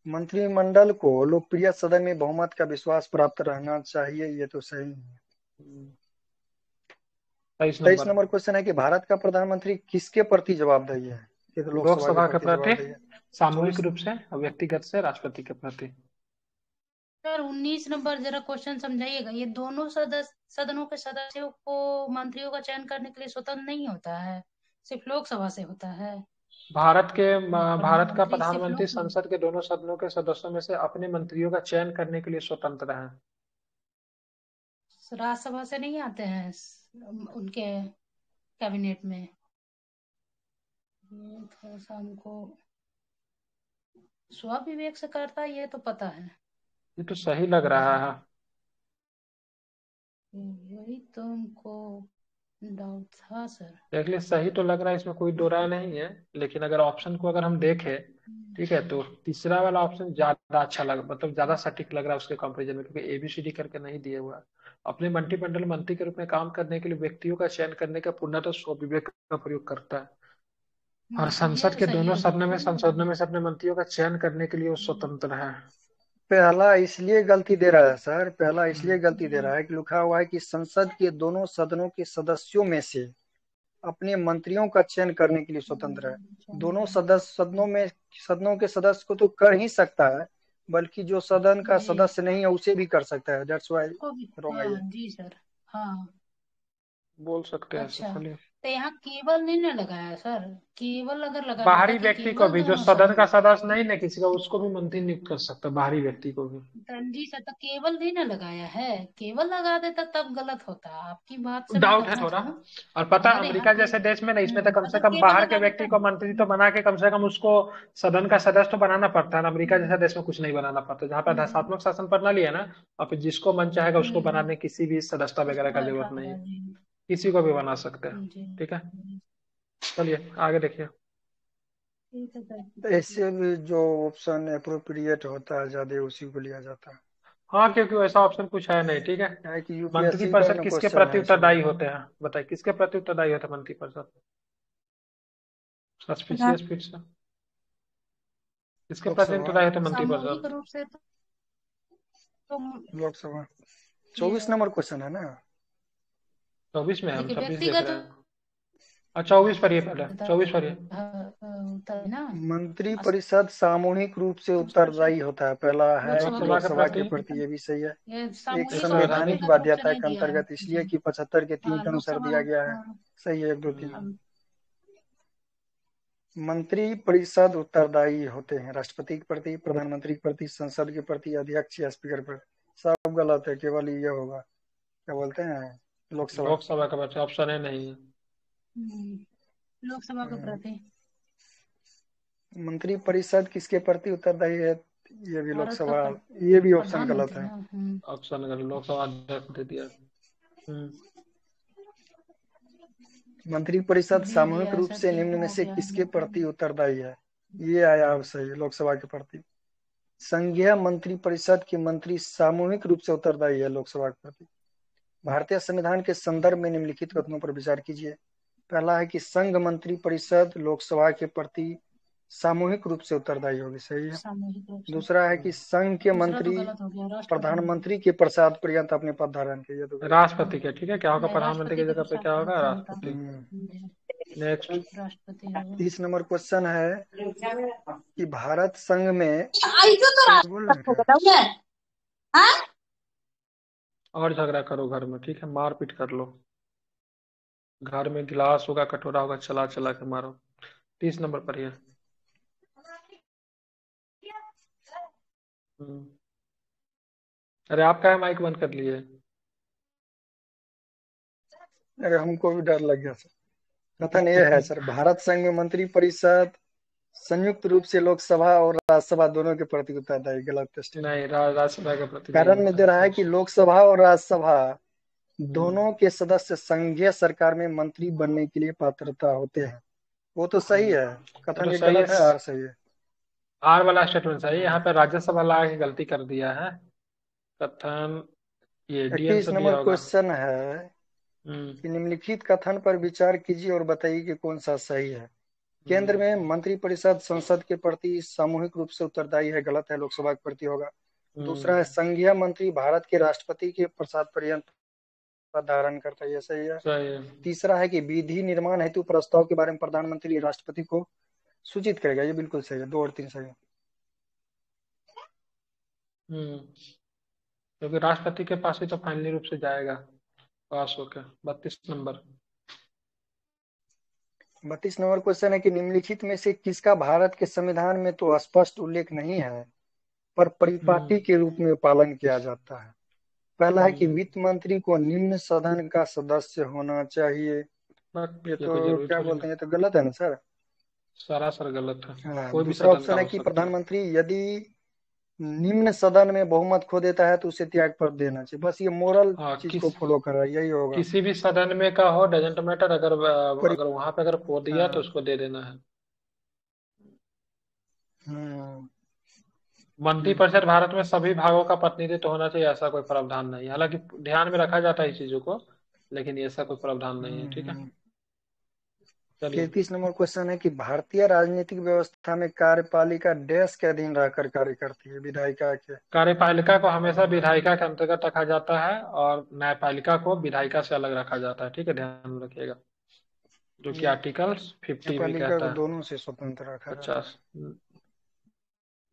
मंत्रिमंडल को लोकप्रिय सदन में बहुमत का विश्वास प्राप्त रहना चाहिए, ये तो सही है। 23 नंबर क्वेश्चन है कि भारत का प्रधानमंत्री किसके प्रति जवाबदेही है? ये तो लोकसभा के प्रति, जवाबदेही है। सामूहिक रूप से, व्यक्तिगत से राष्ट्रपति के प्रति। सर 19 नंबर जरा क्वेश्चन समझाइएगा। ये दोनों सदनों के सदस्यों को मंत्रियों का चयन करने के लिए स्वतंत्र नहीं होता है, सिर्फ लोकसभा से होता है। भारत का सिर्फ प्रधानमंत्री संसद के दोनों सदनों के सदस्यों में से अपने मंत्रियों का चयन करने के लिए स्वतंत्र है। राज्यसभा से नहीं आते हैं उनके कैबिनेट में। थोड़ा सा हमको स्वविवेक से करता है, ये तो पता है। ये तो सही लग रहा है। यही तो हमको डाउट था सर। देख ले, सही तो लग रहा है, इसमें कोई दो राय नहीं है। लेकिन अगर ऑप्शन को अगर हम देखें, ठीक है, तो तीसरा वाला ऑप्शन ज्यादा अच्छा मतलब ज्यादा सटीक लग रहा है उसके कंपेरिजन में, क्योंकि एबीसीडी करके नहीं दिया हुआ है। अपने मंत्रिमंडल मंत्री के रूप में काम करने के लिए व्यक्तियों का चयन करने का पूर्णतः स्वविवेक का प्रयोग करता है। और ये संसद तो के सही दोनों है। सदनों में से अपने मंत्रियों का चयन करने के लिए वो स्वतंत्र है। पहला इसलिए गलती दे रहा है सर, पहला इसलिए गलती दे रहा है कि लिखा हुआ है कि संसद के दोनों सदनों के सदस्यों में से अपने मंत्रियों का चयन करने के लिए स्वतंत्र है। दोनों सदनों के सदस्य को तो कर ही सकता है, बल्कि जो सदन का सदस्य नहीं है उसे भी कर सकता है। दैट्स व्हाई रॉन्ग है ये। जी सर, हाँ। बोल सकते हैं ऐसा, अच्छा, चलिए। तो यहाँ केवल नहीं ना लगाया सर? केवल अगर लगा देता बाहरी कि व्यक्ति को केवल भी, जो दोनों सदन का सदन। सदस्य नहीं ना किसी का, उसको भी मंत्री नियुक्त कर सकता है, बाहरी व्यक्ति को भी। जी सर, तो केवल नहीं ना लगाया है। केवल लगा देता तब गलत होता, आपकी बात से मैं डाउट है सहमत थोड़ा। हूँ। और पता है, अगर यहाँ अमेरिका जैसे देश में ना, इसमें तो कम से अगर कम केवल बाहर के लगा व्यक्ति देता को मंत्री तो बना के कम से कम उसको सदन का सदस्य तो बनाना पड़ता है ना। अमेरिका जैसा देश में कुछ नहीं बनाना पड़ता, जहाँ पे आदेशात्मक शासन प्रणाली है ना, और फिर जिसको मन चाहेगा उसको बनाने किसी भी सदस्यता वगैरह उसको का बैठा जरूरत नहीं होगा है। जी। किसी को भी बना सकते हैं। जी ठीक है, चलिए आगे देखिए। ठीक है सर। तो ऐसे भी जो ऑप्शन अप्रोप्रिएट होता है ज्यादा उसी को लिया जाता है। हाँ, क्योंकि वैसा ऑप्शन कुछ है नहीं, ठीक है। क्या है कि मंत्री यूपीएससी का परिषद ना किसके क्वेश्चन प्रति है इसमें। उत्तरदायी होते हैं? बताइए, किसके प्रति उत्तरदायी होते हैं मंत्री परिषद? सस्पिशियस फिर से किसके प्रति लोकसभा। उत्तरदायी होते हैं मंत्री सामूहिक परिषद? रूप से तो लोकसभा ये 24 नंबर क्वेश्चन है ना। 24 में है, हम देखिए 26 देख व्यक्तिगत रहे हैं। अच्छा, 24 पढ़िए, पहले 24 पढ़िए। होता है ना। मंत्री परिषद सामूहिक रूप से उत्तरदायी होता है, पहला है कि लोकसभा के लोकसभा के प्रति। प्रति, ये भी सही है। ये एक सामूहिक और संवैधानिक व्यक्तिगत रूप से बाध्यता नहीं के दिया है अंतर्गत इसलिए जी। कि 75 के 3 के अनुसार लोकसभा, दिया गया है। हाँ। सही है, 1 2 3। अब मंत्री परिषद उत्तरदायी होते हैं राष्ट्रपति के प्रति, प्रधानमंत्री के प्रति, संसद के प्रति, अध्यक्ष या स्पीकर पर। सब गलत है, केवल ये होगा, क्या बोलते हैं, लोकसभा। लोकसभा का बच्चा, ऑप्शन है नहीं है। लोकसभा के प्रति। मंत्री परिषद किसके प्रति उत्तरदायी है? ये भी भारत का लोकसभा, ये भी ऑप्शन गलत प्रधानमंत्री है। ना। ऑप्शन अगर लोकसभा अध्यक्ष दे दिया। मंत्री परिषद बी सामूहिक दिया रूप सर, से तीन निम्न में हो से गया। किसके प्रति उत्तरदायी है? ये आया अब सही, लोकसभा के प्रति। संघीय मंत्री परिषद के मंत्री सामूहिक रूप से उत्तरदायी है लोकसभा के प्रति। भारतीय संविधान के संदर्भ में निम्नलिखित कथनों पर विचार कीजिए। पहला है कि संघ मंत्री परिषद लोकसभा के प्रति सामूहिक रूप से उत्तरदायी होगी, सही है। सामूहिक रूप से। दूसरा है कि संघ के दूसरा तो मंत्री गलत हो गया, राष्ट्रपति प्रधानमंत्री के प्रसाद पर्यंत अपने पद धारण किए, तो गलत। राष्ट्रपति के, ठीक है, क्या होगा? नहीं, प्रधानमंत्री की राष्ट्रपति के जगह पे प्रसाद क्या होगा? होता। राष्ट्रपति। नेक्स्ट। राष्ट्रपति होगा। 30 नंबर क्वेश्चन है कि भारत संघ में बोल रहे हैं और झगड़ा करो घर में, ठीक है, मारपीट कर लो। घर में गिलास होगा, कटोरा होगा, चला चला के मारो। 30 नंबर पर है। अरे आप क्या माइक बंद कर लिए? अरे हमको भी डर लग गया सर। कथन ये है सर, भारत संघ में मंत्री परिषद संयुक्त रूप से लोकसभा और राज्यसभा दोनों के प्रति उत्तरदायी। गलत स्टेटमेंट। नहीं, राज्यसभा के प्रति नहीं कारण में होता दे रहा है कि लोकसभा और राज्यसभा दोनों के सदस्य संघीय सरकार में मंत्री बनने के लिए पात्रता होते हैं। वो तो सही है, कथन तो ये सही गलत है है। और सही है। आर वाला स्टेटमेंट सही है। यहाँ पे राज्यसभा ला के गलती कर दिया है। कथन ये डी 21 आंसर दिया नंबर होगा। क्वेश्चन है कि निम्नलिखित कथन पर विचार कीजिए और बताइए कि कौन सा सही है। केंद्र में मंत्रिपरिषद संसद के प्रति सामूहिक रूप से उत्तरदायी है। गलत है, लोकसभा के प्रति होगा। दूसरा है संघीय मंत्री भारत के राष्ट्रपति के प्रसाद पर्यंत पद धारण करता है। ये सही है। सही है। तीसरा है कि विधि निर्माण हेतु प्रस्ताव के बारे में प्रधानमंत्री राष्ट्रपति को सूचित करेगा। ये बिल्कुल सही है। 2 और 3 सही है। क्योंकि राष्ट्रपति के पास ही तो फाइनली रूप से जाएगा पास होकर। 32 नंबर। 32 नंबर क्वेश्चन है कि निम्नलिखित में से किसका भारत के संविधान में तो स्पष्ट उल्लेख नहीं है पर परिपाटी के रूप में पालन किया जाता है। पहला है कि वित्त मंत्री को निम्न सदन का सदस्य होना चाहिए। ये तो क्या बोलते हैं, ये तो गलत है ना सर? सरासर गलत है। हाँ। कोई भी दूसरा सदन का ऑप्शन है हो कि सकता है। प्रधानमंत्री यदि निम्न सदन में बहुमत खो देता है तो उसे त्याग पर देना चाहिए। बस ये मोरल चीज को फॉलो कर रहा है, यही होगा। किसी भी सदन में का हो, डजेंट मैटर। अगर वहां पे अगर खो दिया तो उसको दे देना है। मंत्रिपरिषद भारत में सभी भागों का प्रतिनिधित्व होना चाहिए, ऐसा कोई प्रावधान नहीं है। हालांकि ध्यान में रखा जाता है इस चीजों को, लेकिन ऐसा कोई प्रावधान नहीं है। ठीक है, चलिए। 33 नंबर क्वेश्चन है कि भारतीय राजनीतिक व्यवस्था में कार्यपालिका डैश के अधीन रहकर कार्य करती है। विधायिका के। कार्यपालिका को हमेशा विधायिका के अंतर्गत रखा जाता है और न्यायपालिका को विधायिका से अलग रखा जाता है। ठीक है, ध्यान में रखिएगा, जो कि आर्टिकल 50 भी न्यायपालिका कहता को है। दोनों से स्वतंत्र रखा जाता है। 50।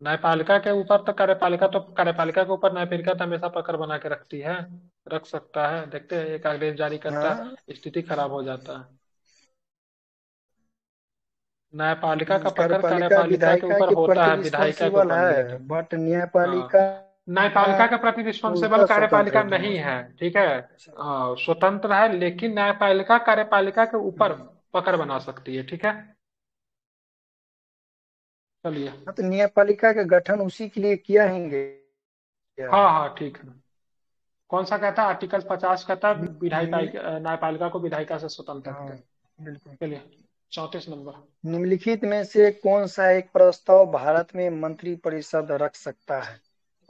न्यायपालिका के ऊपर तो कार्यपालिका के ऊपर न्यायपालिका तो हमेशा पकड़ बना के रखती है, रख सकता है। देखते हैं, एक आदेश जारी करता है, स्थिति खराब हो जाता है। न्यायपालिका का पकड़ कार्यपालिका कार्यपालिका के विधायिका ऊपर के होता प्रति है, विधायिका के रिस्पॉन्सिबल ऊपर नहीं होता। है, बट न्यायपालिका न्यायपालिका के प्रति रिस्पॉन्सिबल पूर्णतः स्वतंत्र कार्यपालिका है दोनों नहीं से। है। ठीक है, स्वतंत्र है, लेकिन न्यायपालिका कार्यपालिका के ऊपर पकड़ बना सकती है। ठीक है, चलिए। हाँ, तो न्यायपालिका का गठन उसी के लिए किया ही गया हाँ है। हाँ, ठीक है। कौन सा कहता है? आर्टिकल 50 कहता है विधायिका, न्यायपालिका को विधायिका से स्वतंत्र हाँ, रखते। बिल्कुल। चलिए, 34 नंबर। निम्नलिखित में से कौन सा एक प्रस्ताव भारत में मंत्री परिषद रख सकता है?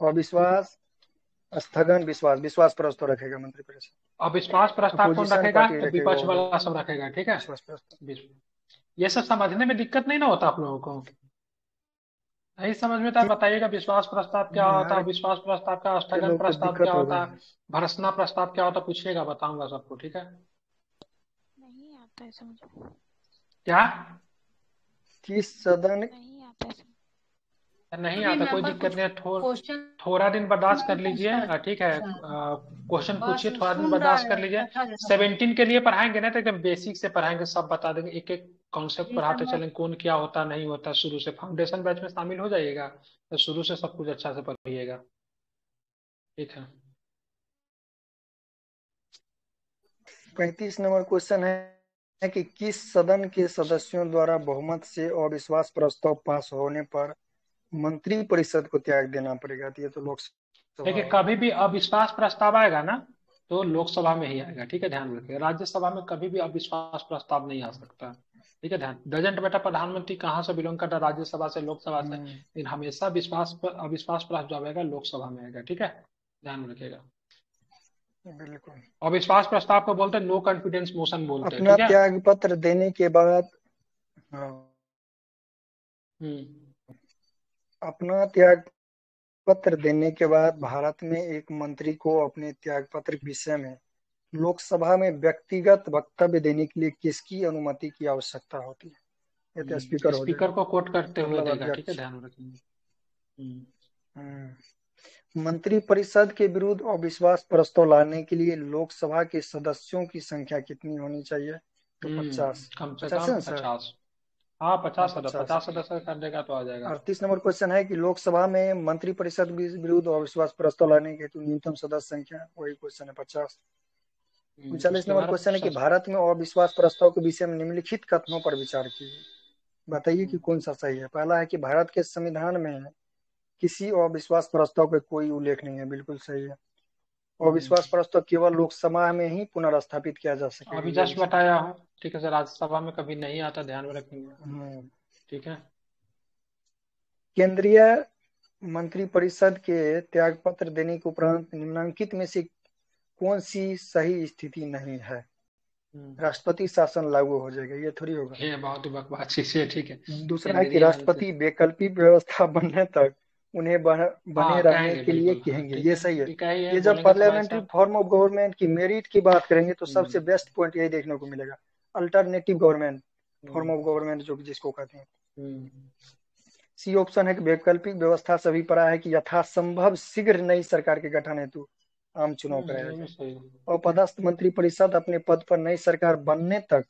अविश्वास, स्थगन, विश्वास। विश्वास प्रस्ताव रखेगा मंत्री परिषद। अविश्वास प्रस्ताव कौन अपोजिशन रखेगा? पार्टी रखेगा, विपक्ष वो वाला सब रखेगा। ठीक है, विश्वास प्रस्ताव। ये सब समझने में दिक्कत नहीं ना होता आप लोगों को? नहीं समझ में आता है, बताइएगा। विश्वास प्रस्ताव क्या होता है, यार विश्वास प्रस्ताव का, के स्थगन लोग को प्रस्ताव क्या दिक्कत होता होगा। है, भर्त्सना प्रस्ताव क्या होता है, पूछिएगा, बताऊंगा सबको। ठीक है, नहीं आता है समझ में। क्या किस सदन नहीं आता है नहीं अभी आता? मैं कोई बस दिक्कत कुछ नहीं है। क्वेश्चन थोड़ा दिन बर्दाश्त कर लीजिए। सर। ठीक है, क्वेश्चन बस पूछिए, थोड़ा दिन सुन रहा बर्दाश्त कर है, लीजिए। बैठा रहता है। 17 के लिए पढ़ाएंगे ना, तो एकदम बेसिक से पढ़ाएंगे, सब बता देंगे, एक एक कॉन्सेप्ट जी सर, पढ़ाते मैं चलेंगे, कौन क्या होता नहीं होता। शुरू से फाउंडेशन बैच में शामिल हो जाइएगा, तो शुरू से सब कुछ अच्छा से पढ़िएगा। ठीक है, 35 नंबर क्वेश्चन है है कि किस सदन के सदस्यों द्वारा बहुमत से अविश्वास प्रस्ताव पास होने पर मंत्री परिषद को त्याग देना पड़ेगा। तो ये तो लोकसभा देखिए, होगा। कभी भी अविश्वास प्रस्ताव आएगा ना, तो लोकसभा में ही आएगा, ठीक है, ध्यान रखिए। राज्यसभा में कभी भी अविश्वास प्रस्ताव नहीं आ सकता, ठीक है, ध्यान। डजेंट बेटा प्रधानमंत्री कहाँ से बिलोंग करता है, राज्यसभा से, लोकसभा से, हम्म, लेकिन हमेशा अविश्वास प्रस्ताव आएगा लोकसभा में आएगा, ठीक है, ध्यान रखिएगा। बिल्कुल। अविश्वास प्रस्ताव को बोलते हैं नो कॉन्फिडेंस मोशन बोलते हैं, अपना ठीक है। त्याग पत्र देने के बाद, हाँ, हम्म अपना त्याग पत्र देने के बाद भारत में एक मंत्री को अपने त्याग पत्र के विषय में लोकसभा में व्यक्तिगत वक्तव्य देने के लिए किसकी अनुमति की आवश्यकता होती है? ये तो स्पीकर हो स्पीकर जाएगा, को कोट करते हुए मतलब देगा, ठीक है, अध्यक्ष। ध्यान रखेंगे। मंत्रिपरिषद के विरुद्ध अविश्वास प्रस्ताव लाने के लिए लोकसभा के सदस्यों की संख्या कितनी होनी चाहिए? तो 50। कम से 50 है कम ना सर? 50। हाँ, हाँ, 50 सदस्य, 50। 50 सदस्य कर देगा तो आ जाएगा। 38 नंबर क्वेश्चन है कि लोकसभा में मंत्रिपरिषद विरुद्ध अविश्वास प्रस्ताव लाने के हेतु न्यूनतम सदस्य संख्या, वही क्वेश्चन है 50। 39 उसके नंबर बाद क्वेश्चन है कि भारत में अविश्वास प्रस्ताव के विषय में निम्नलिखित कथनों पर विचार कीजिए, बताइए कि कौन सा सही है। पहला है कि भारत के संविधान में किसी अविश्वास प्रस्ताव का कोई उल्लेख नहीं है, बिल्कुल सही है। अविश्वास प्रस्ताव केवल लोकसभा में ही पुनर्स्थापित किया जा सकेगा, अभी ये भी जस्ट सही है। बताया हूँ, ठीक है सर, राज्यसभा में कभी नहीं आता, ध्यान में रखेंगे, हम्म। ठीक है। केंद्रीय मंत्रिपरिषद के त्यागपत्र देने के उपरांत निम्नलिखित में से कौन सी सही स्थिति नहीं है? राष्ट्रपति शासन लागू हो जाएगा, ये थोड़ी होगा। ये बहुत ही बकवास चीज है, ठीक है। दूसरा है कि केंद्रीय मंत्री, राष्ट्रपति वैकल्पिक व्यवस्था बनने तक उन्हें बने हाँ रहने कहेंगे, के लिए बिल्कुल, हाँ कहेंगे, ठीक ये है, सही है। ये कहिए, ये जब बोलेंगे तो भाई पार्लियामेंट्री साहब। फॉर्म ऑफ गवर्नमेंट की मेरिट की बात करेंगे तो सबसे हम्म बेस्ट पॉइंट यही देखने को मिलेगा, alternative government, form hmm of government जो जिसको कहते हैं। हम्म सी ऑप्शन है कि वैकल्पिक व्यवस्था सभी पर है कि यथासंभव शीघ्र नई सरकार के गठन हेतु आम चुनाव कराया ये भी जाए सही है। और पदस्थ मंत्रिपरिषद अपने पद पर नई सरकार बनने तक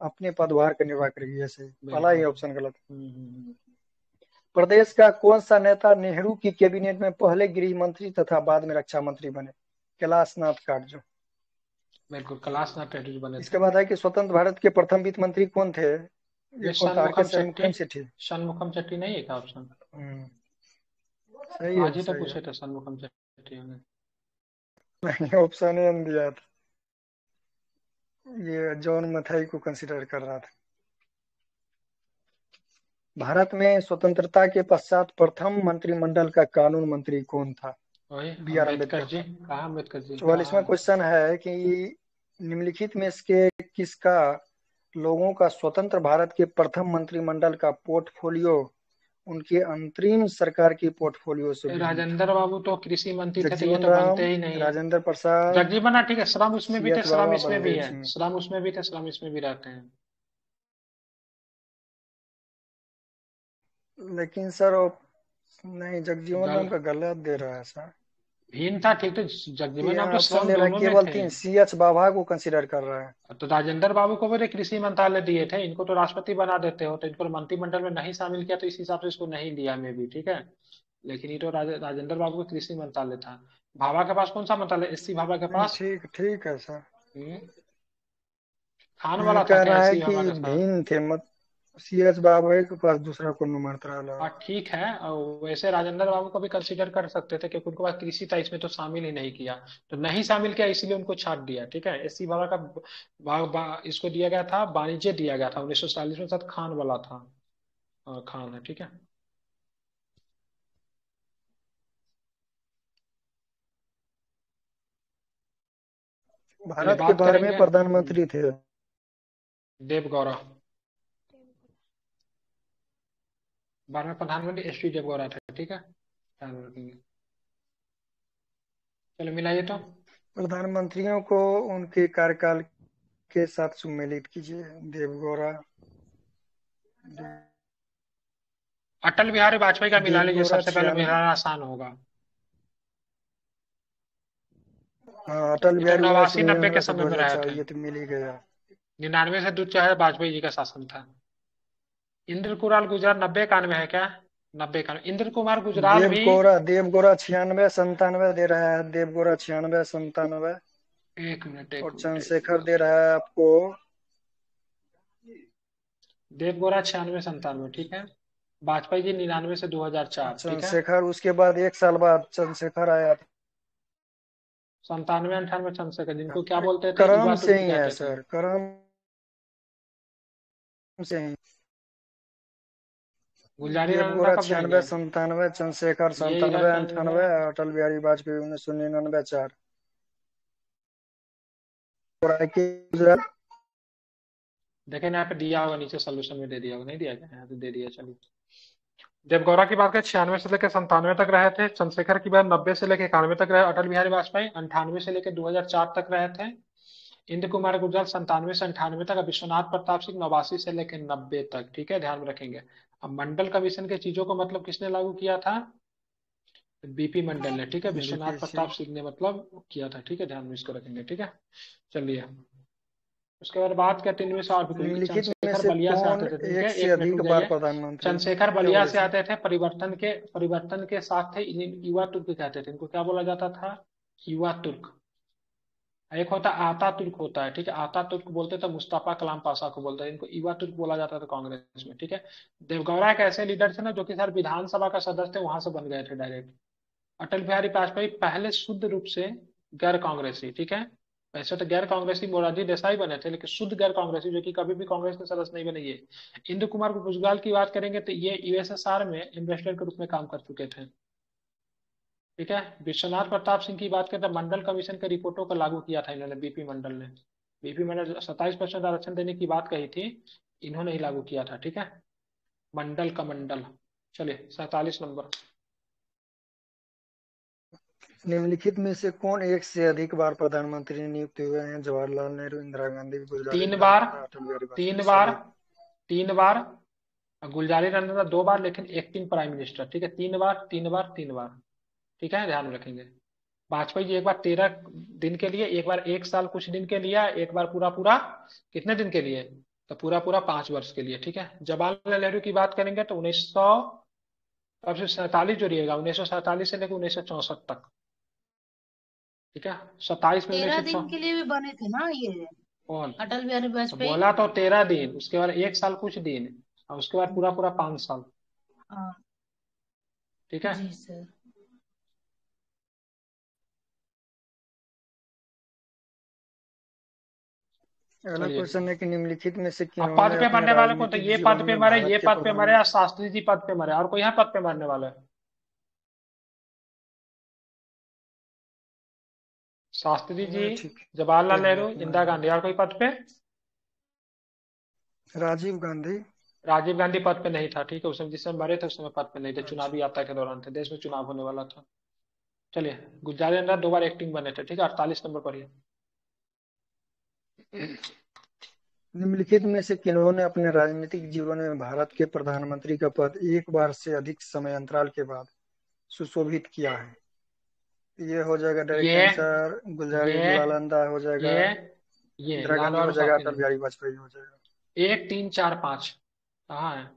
अपने पदभार का निर्वाह करेगी, ऐसे पहला बिल्कुल। ही ऑप्शन गलत। हम्म प्रदेश का कौन सा नेता नेहरू की कैबिनेट में पहले गृह मंत्री तथा बाद में रक्षा मंत्री बने? कैलाशनाथ काटजू। बिल्कुल, कैलाश नाथ टेटू बने इसके थे। बाद है कि स्वतंत्र भारत के प्रथम वित्त मंत्री कौन थे? ये ये कौन था? आर के षणमुखम चट्टी, शरणमुखम सेठी। षणमुखम चट्टी नहीं है क्या ऑप्शन? हम्म, सही है, आज ही तो सही है। पूछे थे षणमुखम चट्टी होंगे। नहीं, ऑप्शन ए दिया था, ये जॉन मथाई को कंसिडर कर रहा था। भारत में स्वतंत्रता के पश्चात प्रथम मंत्रिमंडल का कानून मंत्री कौन था? वही बी आर अम्बेडकर अम्बेडकर जी, था। कहाँ अम्बेडकर जी, कहाँ 44वां है? क्वेश्चन है कि निम्नलिखित में से किसका लोगों का स्वतंत्र भारत के प्रथम मंत्रिमंडल का पोर्टफोलियो उनके अंतरिम सरकार की पोर्टफोलियो से भिन्न था? राजेंद्र बाबू तो कृषि मंत्री थे, तो ये जगजीवन तो राम, बनते ही नहीं है। राजेंद्र प्रसाद, जगजीवन राम, ठीक है, श्रम उसमें भी थे, सीएच श्रम बाबा, इसमें भी बलदेव है, सिंह। श्रम उसमें भी थे, श्रम इसमें भी रहते हैं। लेकिन सर नहीं, जगजीवन गल राम का गलत दे रहा है सर। भिन्न था, ठीक, तो जगजीवन ये राम तो ऑप्शन श्रम दे रहा है दोनों में केवल थे। 3, सीएच बाबा को कंसिडर कर रहा है। तो राजेंद्र बाबू को भी कृषि मंत्रालय दिए थे, इनको तो राष्ट्रपति बना देते हो, तो इनको मंत्रिमंडल में नहीं शामिल किया, तो इस हिसाब से इसको नहीं दिया में भी, ठीक है। लेकिन ये तो राजेंद्र बाबू का कृषि मंत्रालय था। भाभा के पास कौन सा मंत्रालय, एससी भाभा के पास? ठीक ठीक है सर। हम्म, खान वाला था कह क्या रहा है एससी कि भाभा के साथ? भिन्न थे, मत सीएच बाबा के पास दूसरा कौन मंत्रालय हाँ होगा। ठीक है, और वैसे राजेंद्र बाबू को भी कंसीडर कर सकते थे, क्योंकि उनके पास कृषि था, इसमें तो शामिल ही नहीं किया, तो नहीं शामिल किया, इसीलिए उनको छाट दिया, ठीक है। एससी बाबा का इसको दिया गया था, वाणिज्य दिया गया था 1940 में, साथ खान वाला था, खान है, ठीक है। चलिए भारत के बात 12वें करेंगे। प्रधानमंत्री थे? देवगौड़ा, 12वें प्रधानमंत्री एच डी देवगौड़ा थे, ठीक है, ध्यान रखेंगे। चलो मिलाइए तो। प्रधानमंत्रियों को उनके कार्यकाल के साथ सम्मिलित कीजिए। देवगौड़ा, अटल बिहारी वाजपेयी का मिला लीजिए, देवगौड़ा सबसे पहले 96। मिलाना आसान होगा। हाँ, अटल ये तो बिहारी वाजपेयी 89 90 के 99 से समय में रहे 2004, थे। ये तो मिल ही गया। 99 से दूर चाहे वाजपेयी जी का शासन था। इंद्र कुमार गुजराल 90 91 है क्या? 90 91, इंद्र कुमार गुजराल भी। देवगौड़ा 96 97 दे रहा है, देवगौड़ा 96 97। एक मिनट, एक और मिनट, एक चंद्रशेखर मिनट। दे रहा है आपको देवगौड़ा 96 97, ठीक है। वाजपेयी जी 99 से 2004, ठीक है। चंद्रशेखर उसके बाद 1 साल बाद चंद्रशेखर आया 97 98 चंद्रशेखर, था। जिनको क्या बोलते थे, क्रम युवा से तुर्क ही है कहते थे। सर, क्रम से ही। गुलजारी नंदा देवगौड़ा कब ज्वाइन 96 किए? 97, चंद्रशेखर ये इधर 97 टाइम है। 98, अटल बिहारी वाजपेयी 1999 4। और के गुजरात देखे ना, यहाँ पे दिया होगा नीचे, सोल्यूशन में दे दिया होगा, नहीं दिया क्या? यहाँ पे दे दिया, चलिए। देवगौड़ा की बात करें, 96 से लेकर 97 तक रहे थे। चंद्रशेखर की बात 90 से लेकर 91 तक रहे। अटल बिहारी वाजपेयी 98 से लेकर 2004 तक रहे थे। इंद्र कुमार गुर्जर 97 से 98 तक। अब विश्वनाथ प्रताप सिंह 89 से लेकर 90 तक, ठीक है, ध्यान में रखेंगे। अब मंडल कमीशन के चीजों को मतलब किसने लागू किया था? बीपी मंडल ने, ठीक है। विश्वनाथ प्रताप देखिए सिंह ने मतलब किया था, ठीक है, ध्यान में इसको रखेंगे, ठीक है। चलिए, उसके बाद बात करते हैं इनमें से और भी कोई। निम्नलिखित में चंद्रशेखर से बलिया से कौन आते थे, ठीक एक है, से एक मिनट अधिक रुक बार जाइए। प्रधानमंत्री? चंद्रशेखर क्या बलिया बोले से सर? आते थे, परिवर्तन के साथ थे। इन्हें युवा तुर्क कहते थे, इनको क्या बोला जाता था? युवा तुर्क। एक होता आता तुर्क होता है, ठीक है, आता तुर्क बोलते थे, मुस्तफा कलाम पाशा को बोलते हैं, इनको युवा तुर्क बोला जाता था कांग्रेस में, ठीक है। देवगौड़ा एक ऐसे लीडर थे ना, जो कि सर विधानसभा का सदस्य थे, वहां से बन गए थे डायरेक्ट। अटल बिहारी वाजपेयी पहले शुद्ध रूप से गैर कांग्रेसी, ठीक है। वैसे तो गैर कांग्रेसी मोरारजी देसाई बने थे, लेकिन शुद्ध गैर कांग्रेसी, जो कि कभी भी कांग्रेस के सदस्य नहीं बने ये। इंदु कुमार गुजराल की बात करेंगे तो ये यूएसएसआर में एम्बेसडर के रूप में काम कर चुके थे, ठीक है। विश्वनाथ प्रताप सिंह की बात करें तो मंडल कमीशन के रिपोर्टों को लागू किया था इन्होंने, बीपी मंडल ने। बीपी मंडल 27% आरक्षण देने की बात कही थी, इन्होंने ही लागू किया था, ठीक है। मंडल का मंडल। चलिए, 47 नंबर। निम्नलिखित में से कौन एक से अधिक बार प्रधानमंत्री नियुक्त हुए हैं? जवाहरलाल नेहरू, इंदिरा गांधी, गुलजारी तीन लाल बार, नंदा, अटल बिहारी वाजपेयी, तीन बार, सभी। 3 बार। गुलजारी नंदा 2 बार, लेकिन एक्टिंग प्राइम मिनिस्टर, ठीक है। 3 बार, 3 बार, 3 बार, ठीक है, ध्यान में रखेंगे। वाजपेयी जी एक बार 13 दिन के लिए, एक बार 1 साल कुछ दिन के लिए, एक बार पूरा पूरा कितने दिन के लिए? तो पूरा पूरा 5 वर्ष के लिए, ठीक है। जवाहरलाल नेहरू की बात करेंगे तो 1900, अब से 47 जोड़िएगा, 1947 से लेकर 1964 तक, ठीक है। 27 में 13 दिन 1900। के लिए भी बने थे ना ये, कौन? अटल बिहारी तो वाजपेयी। बोला तो 13 दिन, उसके बाद 1 साल कुछ दिन, और उसके बाद पूरा पूरा 5 साल, हाँ ठीक है। जी सर। अगला चलिए, क्वेश्चन है कि निम्नलिखित में से अब पद किन्होंने पे अपने मरने वाले कौन थे? राजनीतिक ये जीवन पद पे में मरे, भारत ये के पद पे मरे, और प्रधानमंत्री? शास्त्री जी पद पे मरे, और कोई यहाँ पद पे मरने वाला है? शास्त्री जी, नहीं, ठीक जवाहरलाल है, नेहरू, अपना इंदिरा गांधी, और कोई पद पे? राजीव गांधी। राजीव गांधी पद पे नहीं था, ठीक है, उसमें जिस समय मरे थे उस समय पद पे नहीं थे, अच्छा, चुनावी यात्रा के दौरान थे, देश में चुनाव होने वाला था। चलिए, गुलजारी नंदा 2 बार एक्टिंग बने थे, ठीक है। 48 नंबर पढ़िए। निम्नलिखित में से किन्होंने अपने राजनीतिक जीवन में भारत के प्रधानमंत्री का पद एक बार से अधिक समय अंतराल के बाद सुशोभित किया है? ये हो जाएगा डायरेक्ट ये आंसर, गुलजारी ये लाल नंदा हो जाएगा, ये ये इंदिरा लाल गांधी हो बहादुर जाएगा, शास्त्री अटल नहीं। बिहारी वाजपेयी हो जाएगा। 1 3 4 5 कहाँ है?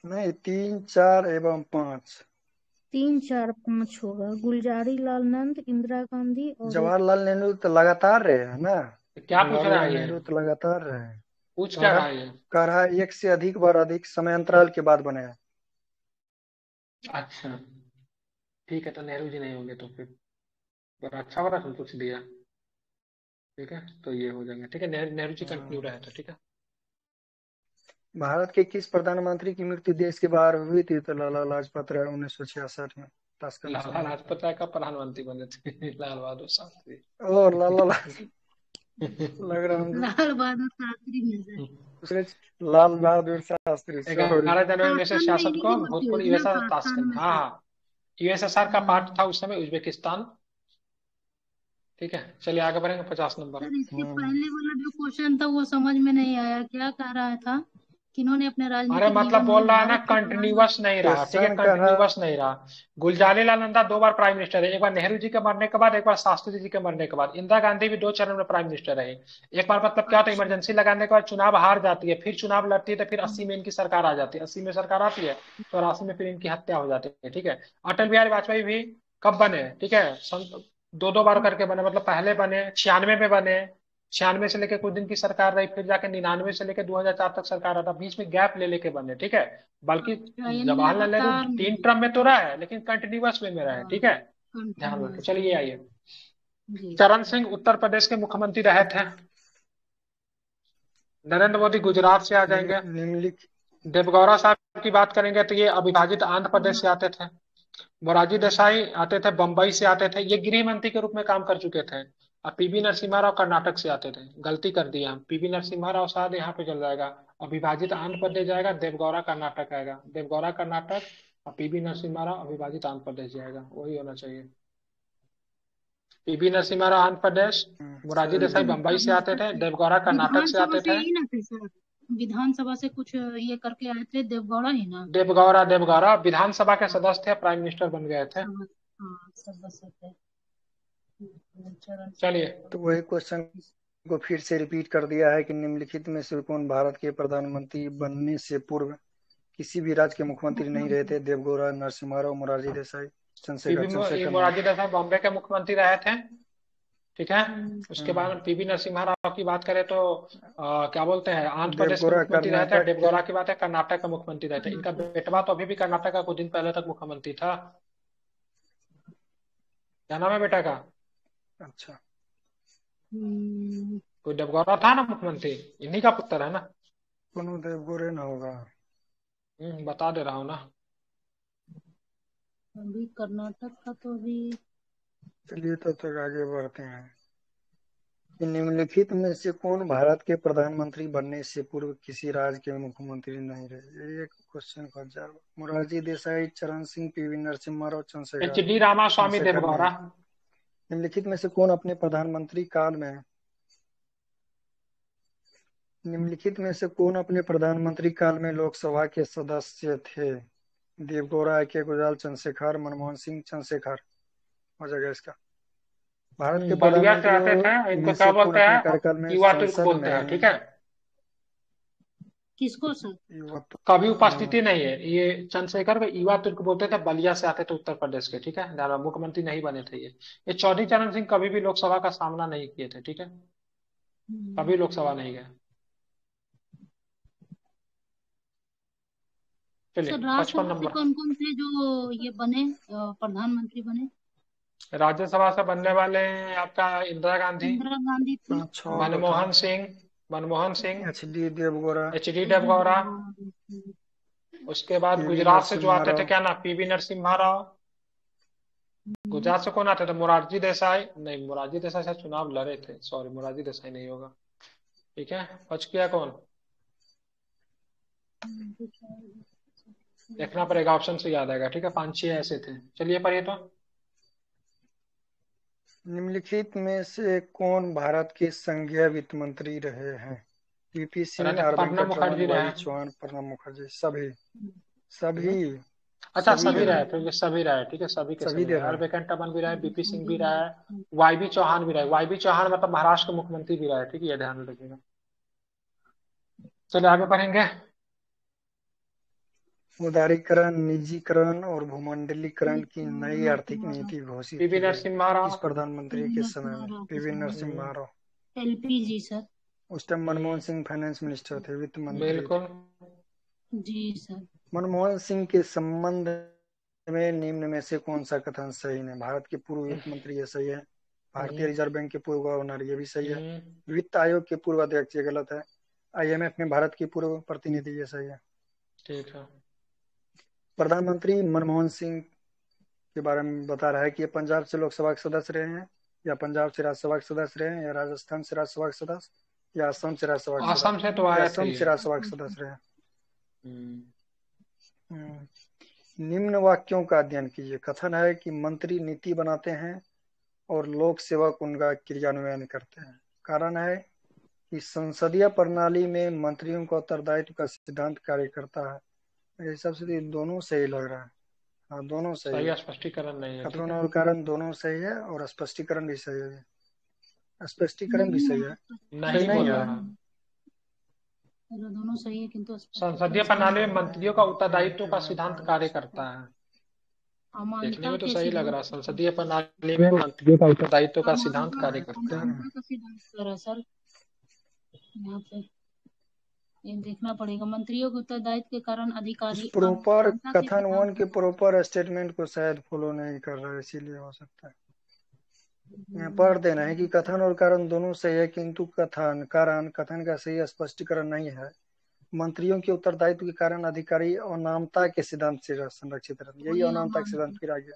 नहीं, 3 4 एवं 5। 3 4 5 होगा। गुलजारी लाल नंद, इंदिरा गांधी और जवाहरलाल नेहरू तो लगातार रहे हैं ना। तो क्या पूछ रहा जवाहरलाल है ये? नेहरू तो लगातार रहे हैं। पूछ क्या रहा भारत है ये? का रहा एक से अधिक बार अधिक समय अंतराल के बाद बने हैं। अच्छा, ठीक है, तो नेहरू जी नहीं होंगे तो फिर बड़ा अच्छा बड़ा पूछ दिया, ठीक है, तो ये हो जाएंगे, ठीक है। नेहरू जी कंटिन्यू रहे थे, ठीक है। भारत के किस प्रधानमंत्री की मृत्यु देश के बाहर हुई थी? तो लाला लाजपत राय 1966 में, ताशकंद से लाला हुई थी। लाजपत राय का प्रधानमंत्री बने थे लाल बहादुर शास्त्री। ओ लाला लग रहा हूँ लाल बहादुर शास्त्री में से दूसरे। लाल बहादुर शास्त्री, सॉरी। 11 जनवरी उन्नीस सौ शासन में छियासठ इन्हीं को की मृत्यु हुई भूतपूर्व थी ना, यूएसएसआर शासन ताशकंद, में हाँ से। हाँ, यूएसएसआर का पार्ट हाँ था उस समय उज्बेकिस्तान, ठीक है। चलिए आगे बढ़ेंगे, 50 नंबर। सर, इसके हम्म पहले वाला जो क्वेश्चन था वो समझ में नहीं आया, क्या कह रहा था? किन्होंने अपने अरे राजनीतिक मतलब जीवन बोल में रहा है ना, भारत के कंटिन्यूअस प्रधानमंत्री? नहीं रहा, ठीक है, क्वेश्चन का है। कंटिन्यूअस नहीं रहा। गुलजारी लाल नंदा 2 बार प्राइम मिनिस्टर है, एक बार नेहरू जी के मरने के बाद, एक बार शास्त्री जी के मरने के बाद। इंदिरा गांधी भी 2 चरण में प्राइम मिनिस्टर रही। एक बार मतलब क्या होता है, अच्छा। इमरजेंसी लगाने के बाद चुनाव हार जाती है, फिर चुनाव लड़ती है, तो फिर 80 हाँ, में इनकी सरकार आ जाती है, 80 में सरकार आती है, तो 80 में फिर इनकी हत्या हो जाती है, ठीक है। अटल बिहारी वाजपेयी भी कब बने, ठीक है, 2 2 बार करके बने, मतलब पहले बने 96 में बने, 96 से लेकर कुछ दिन की सरकार रही, फिर जाके 99 से लेकर 2004 तक सरकार रहा था, बीच में गैप ले लेके बने, ठीक है। बल्कि यानी जवाहरलाल नेहरू लगातार 3 टर्म में तो रहा है, लेकिन कंटिन्यूअस वे में रहा है, ठीक है। ध्यान रखो, कंटिन्यूअस। चलिए आइए। जी। चरण सिंह उत्तर प्रदेश के मुख्यमंत्री रहे थे। नरेंद्र मोदी गुजरात से आ जाएंगे। निम्नलिखित देवगौड़ा साहब की बात करेंगे तो ये अविभाजित आंध्र प्रदेश से आते थे। मोरारजी देसाई आते थे, बंबई से आते थे, ये गृह मंत्री के रूप में काम कर चुके थे। और पीवी नरसिम्हा राव कर्नाटक से आते थे। गलती कर दी हम, पीवी नरसिम्हा राव शायद यहाँ पे चल जाएगा। अविभाजित आंध्र प्रदेश जाएगा, देवगौड़ा कर्नाटक आएगा। देवगौड़ा कर्नाटक और पीवी नरसिम्हा राव अविभाजित आंध्र प्रदेश जाएगा, वही होना चाहिए। पीवी नरसिम्हा राव आंध्र प्रदेश, मोरारजी देसाई बंबई से आते थे, कर्नाटक देवगौड़ा कर्नाटक से विधानसभा आते से थे। ही ना थे सर? विधानसभा से कुछ ये करके आए थे, देवगौड़ा ही ना? देवगौड़ा विधानसभा के हाँ। सदस्य थे, प्राइम मिनिस्टर बन गए थे। हाँ, सदस्य थे। चरण सिंह चलिए, तो वही क्वेश्चन को फिर से रिपीट कर दिया है कि निम्नलिखित में से कौन भारत के प्रधानमंत्री बनने से पूर्व किसी भी राज्य के मुख्यमंत्री नहीं रहे थे? देवगौड़ा, नरसिम्हा राव, मोरारजी देसाई, चंद्रशेखर मोरारजी देसाई बॉम्बे के मुख्यमंत्री रहे थे, ठीक है। उसके बाद हम्म, पीवी नरसिम्हा राव की बात करें तो क्या बोलते हैं, आंध्र प्रदेश के देवगौड़ा मुख्यमंत्री रहे थे। कर्नाटक के। देवगौड़ा की बात है, कर्नाटक का मुख्यमंत्री रहे थे। इनका बेटवा तो अभी भी कर्नाटक का कुछ दिन पहले तक मुख्यमंत्री था। क्या नाम है बेटा का? अच्छा, कोई देवगौड़ा था ना मुख्यमंत्री, इन्हीं का पुत्र है ना। कोनो देवगौड़े न होगा। बता दे रहा हूँ ना। अभी कर्नाटक का तो अभी चलिए तब तक आगे बढ़ते हैं कि निम्नलिखित में से कौन भारत के प्रधानमंत्री बनने से पूर्व किसी राज्य के मुख्यमंत्री नहीं रहे? ये क्वेश्चन फंस जाएगा। मोरारजी देसाई, चरण सिंह, पीवी नरसिम्हा राव, एच डी रामास्वामी चंद्रशेखर नहीं। देवगौड़ा। निम्नलिखित में से कौन अपने प्रधानमंत्री काल में निम्नलिखित में से कौन अपने प्रधानमंत्री काल में लोकसभा के सदस्य थे? देवगौड़ा, के गुजराल, चंद्रशेखर, मनमोहन सिंह, चंद्रशेखर हो जाएगा इसका। भारत के बलिया से आते थे, प्रधानमंत्रियों इनको में क्या से कौन बोलते अपने हैं, कार्यकाल में युवा तुर्क संसद बोलते हैं, ठीक में है। किसको सर? कभी उपस्थिति नहीं है, ये चंद्रशेखर को युवा तुर्क बोलते थे, बलिया से आते थे उत्तर प्रदेश के, ठीक है। ध्यान रखो, मुख्यमंत्री नहीं बने थे ये चौधरी चरण सिंह कभी भी लोकसभा का सामना नहीं किए थे, ठीक है। कभी लोकसभा नहीं गए। चलिए, सर 55 राज्यसभा से नंबर। कौन कौन थे जो ये बने, प्रधानमंत्री बने? राज्यसभा से बनने वाले हैं आपका इंदिरा गांधी, इंदिरा गांधी थी। 5-6 मनमोहन सिंह, एच डी देवगौड़ा, एच डी देवगौड़ा। उसके बाद पीवी गुजरात से जो नरसिम्हा आते थे, राव, क्या ना, पीवी नरसिम्हा राव। गुजरात से कौन आते थे? मोरारजी देसाई। नहीं, मोरारजी देसाई से चुनाव लड़े थे, सॉरी, मोरारजी देसाई नहीं होगा, ठीक है। बच गया कौन? देखना पड़ेगा, ऑप्शन से याद आएगा, ठीक है। 5-6 ऐसे थे। चलिए पढ़िए तो। निम्नलिखित में से कौन भारत के संघीय वित्त मंत्री रहे हैं? पीपी सिंह, प्रणब अरविंद केजरीवाल, मुखर्जी वाई रहे। चौहान, प्रणब मुखर्जी। सभी सभी अच्छा, सभी सभी रहे, रहे, फिर सभी रहे, ठीक है, सभी के सभी सभी दे रहे। रहे आर हैं। वेंकट रमन भी रहे, बीपी सिंह भी रहे, वाई बी चौहान भी रहे। वाई बी चौहान मतलब महाराष्ट्र के मुख्यमंत्री भी रहे, ठीक है, ये ध्यान में रखिएगा। चलिए आगे पढ़ेंगे। उदारीकरण, निजीकरण और भूमंडलीकरण की नई आर्थिक नीति घोषित पीवी की गई। नरसिम्हा राव। इस प्रधानमंत्री के समय में PV Narasimha Rao. LPG sir. उस time Manmohan Singh finance minister थे, वित्त मंत्री थे। बिल्कुल। जी सर। मनमोहन सिंह के संबंध में निम्न में से कौन सा कथन सही नहीं? भारत के पूर्व वित्त मंत्री, ये सही है। भारतीय रिजर्व बैंक के पूर्व गवर्नर, ये भी सही है। वित्त आयोग के पूर्व अध्यक्ष, ये गलत है। आईएमएफ में भारत की पूर्व प्रतिनिधि, ये सही है। ठीक है। प्रधानमंत्री मनमोहन सिंह के बारे में बता रहा है कि ये पंजाब से लोकसभा के सदस्य रहे हैं, या पंजाब से राज्यसभा के सदस्य रहे हैं, या राजस्थान से राज्यसभा के सदस्य, या असम से राज्यसभा के असम से तो सदस्य, या आए थे असम ये। से राज्यसभा के सदस्य रहे हैं। निम्न वाक्यों का अध्ययन कीजिए। कथन है कि मंत्री नीति बनाते हैं और लोक सेवक उनका क्रियान्वयन करते हैं। कारण है कि संसदीय प्रणाली में मंत्रियों का उत्तरदायित्व का सिद्धांत कार्य करता है। मेरे हिसाब से तो ये दोनों सही लग रहा है। हाँ, दोनों सही है। स्पष्टीकरण नहीं है, ठीक कथन है। और कारण दोनों सही है, और स्पष्टीकरण भी सही है। स्पष्टीकरण भी सही है, सही नहीं नहीं बोल है। रहा। दोनों सही है, किंतु संसदीय प्रणाली में मंत्रियों का उत्तरदायित्व का सिद्धांत कार्य करता है। देखने अमानता में तो के सही लग रहा है, सिद्धांत। संसदीय प्रणाली में मंत्रियों का उत्तरदायित्व का सिद्धांत कार्य करता है। अमानता का सिद्धांत कह रहा सर। यहाँ पे ये देखना पड़ेगा। मंत्रियों के उत्तरदायित्व के कारण उस अधिकारी प्रॉपर अमानता के कथन सिद्धांत वन के प्रॉपर स्टेटमेंट को शायद फॉलो नहीं कर रहा है, इसीलिए हो सकता है। यहाँ पढ़ देना है कि कथन और कारण दोनों सही है, किंतु कथन कारण कथन का सही स्पष्टीकरण नहीं है। मंत्रियों के उत्तरदायित्व के कारण अधिकारी अनामता के सिद्धांत से संरक्षित रहते हैं। यही वही अनामता का सिद्धांत अमानता फिर आ गया।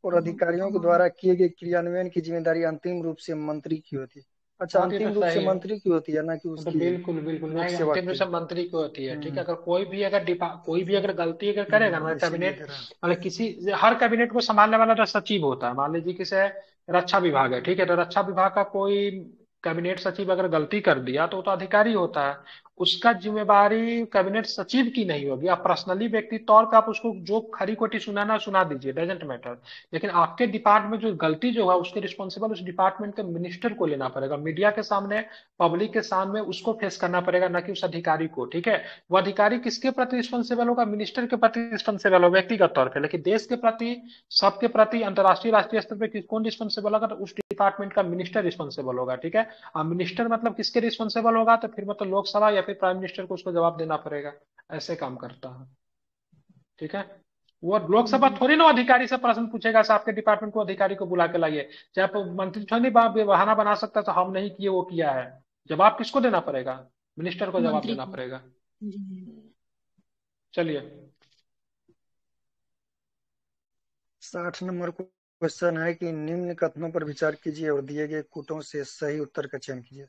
और अधिकारियों के द्वारा किए गए क्रियान्वयन की जिम्मेदारी अंतिम रूप से मंत्री की होती है। अच्छा, हाँ तो ये अंतिम तो रूप से सही है। मंत्री की होती है, ना कि तो उसकी बिल्कुल बिल्कुल लोक नहीं, सेवक अंतिम रूप की। से मंत्री की होती है। ठीक है, अगर कोई भी अगर गलती अगर करेगा ना इसीलिए कैबिनेट, कह रहा हूँ। मतलब किसी, हर कैबिनेट को संभालने वाला तो सचिव होता है। मान लीजिए किसे रक्षा विभाग है, ठीक है, तो रक्षा विभाग का कोई कैबिनेट सचिव अगर गलती कर दिया तो वो तो अधिकारी होता है। उसका जिम्मेवारी कैबिनेट सचिव की नहीं होगी। आप पर्सनली व्यक्ति तौर पे आप उसको जो खरी खोटी सुनाना सुना दीजिए, डजेंट मैटर। लेकिन आपके डिपार्टमेंट जो गलती जो है उसके रिस्पॉन्सिबल उस डिपार्टमेंट के मिनिस्टर को लेना पड़ेगा, मीडिया के सामने, पब्लिक के सामने उसको फेस करना पड़ेगा, ना कि उस अधिकारी को। ठीक है, वो अधिकारी किसके प्रति रिस्पॉन्सिबल होगा? मिनिस्टर के प्रति रिस्पॉन्सिबल होगा व्यक्तिगत तौर पे। लेकिन देश के प्रति, सबके प्रति, अंतर्राष्ट्रीय राष्ट्रीय स्तर पे कौन रिस्पॉन्सिबल होगा? तो उस डिपार्टमेंट का मिनिस्टर रिस्पॉन्सिबल होगा। ठीक है, अब मिनिस्टर मतलब किसके रिस्पॉन्सिबल होगा? तो फिर मतलब लोकसभा या फिर प्राइम मिनिस्टर को उसको जवाब देना पड़ेगा। ऐसे काम करता है। ठीक है, वो लोकसभा जी थोड़ी ना अधिकारी से प्रश्न पूछेगा, से आपके डिपार्टमेंट को अधिकारी को बुला के लाइए। चाहे आप मंत्री थोड़ी बहाना बना सकता तो हम नहीं किए वो किया है। जवाब किसको देना पड़ेगा? मिनिस्टर को जवाब मंत्री देना को। पड़ेगा। जी चलिए। 60 नंबर क्वेश्चन है कि निम्न कथनों पर विचार कीजिए और दिए गए कूटों से सही उत्तर का चयन कीजिए।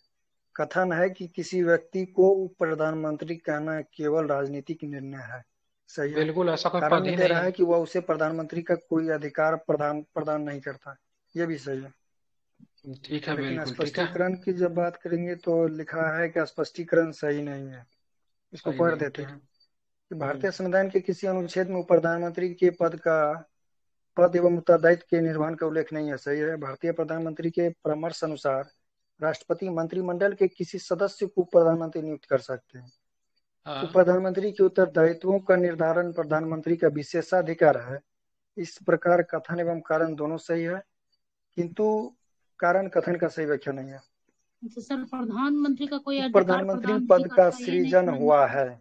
कथन है कि किसी व्यक्ति को उप प्रधानमंत्री कहना केवल राजनीतिक निर्णय है। सही है। बिल्कुल, ऐसा कोई पद कारण ही दे नहीं रहा है। है कि वह उसे प्रधानमंत्री का कोई अधिकार प्रदान नहीं करता। ये भी सही है। ठीक है, लेकिन बिल्कुल ठीक है। स्पष्टीकरण की जब बात करेंगे तो लिखा है कि स्पष्टीकरण सही नहीं है। इसको सही पढ़ नहीं, देते ठीक। हैं कि भारतीय संविधान के किसी अनुच्छेद में उप प्रधानमंत्री के पद एवं उत्तरदायित्व के निर्वहन का उल्लेख नहीं है। सही है। भारतीय प्रधानमंत्री के परामर्श अनुसार राष्ट्रपति मंत्रिमंडल के किसी सदस्य को प्रधानमंत्री नियुक्त कर सकते हैं। उप हाँ प्रधानमंत्री के उत्तरदायित्वों का निर्धारण प्रधानमंत्री का विशेषाधिकार है। इस प्रकार कथन एवं कारण दोनों सही है, किंतु कारण कथन का सही व्याख्या नहीं है। तो सर, प्रधानमंत्री का कोई उप अधिकार प्रधानमंत्री प्रदान नहीं पद का करता, ये नहीं सृजन समझ में हुआ आ रहा। है।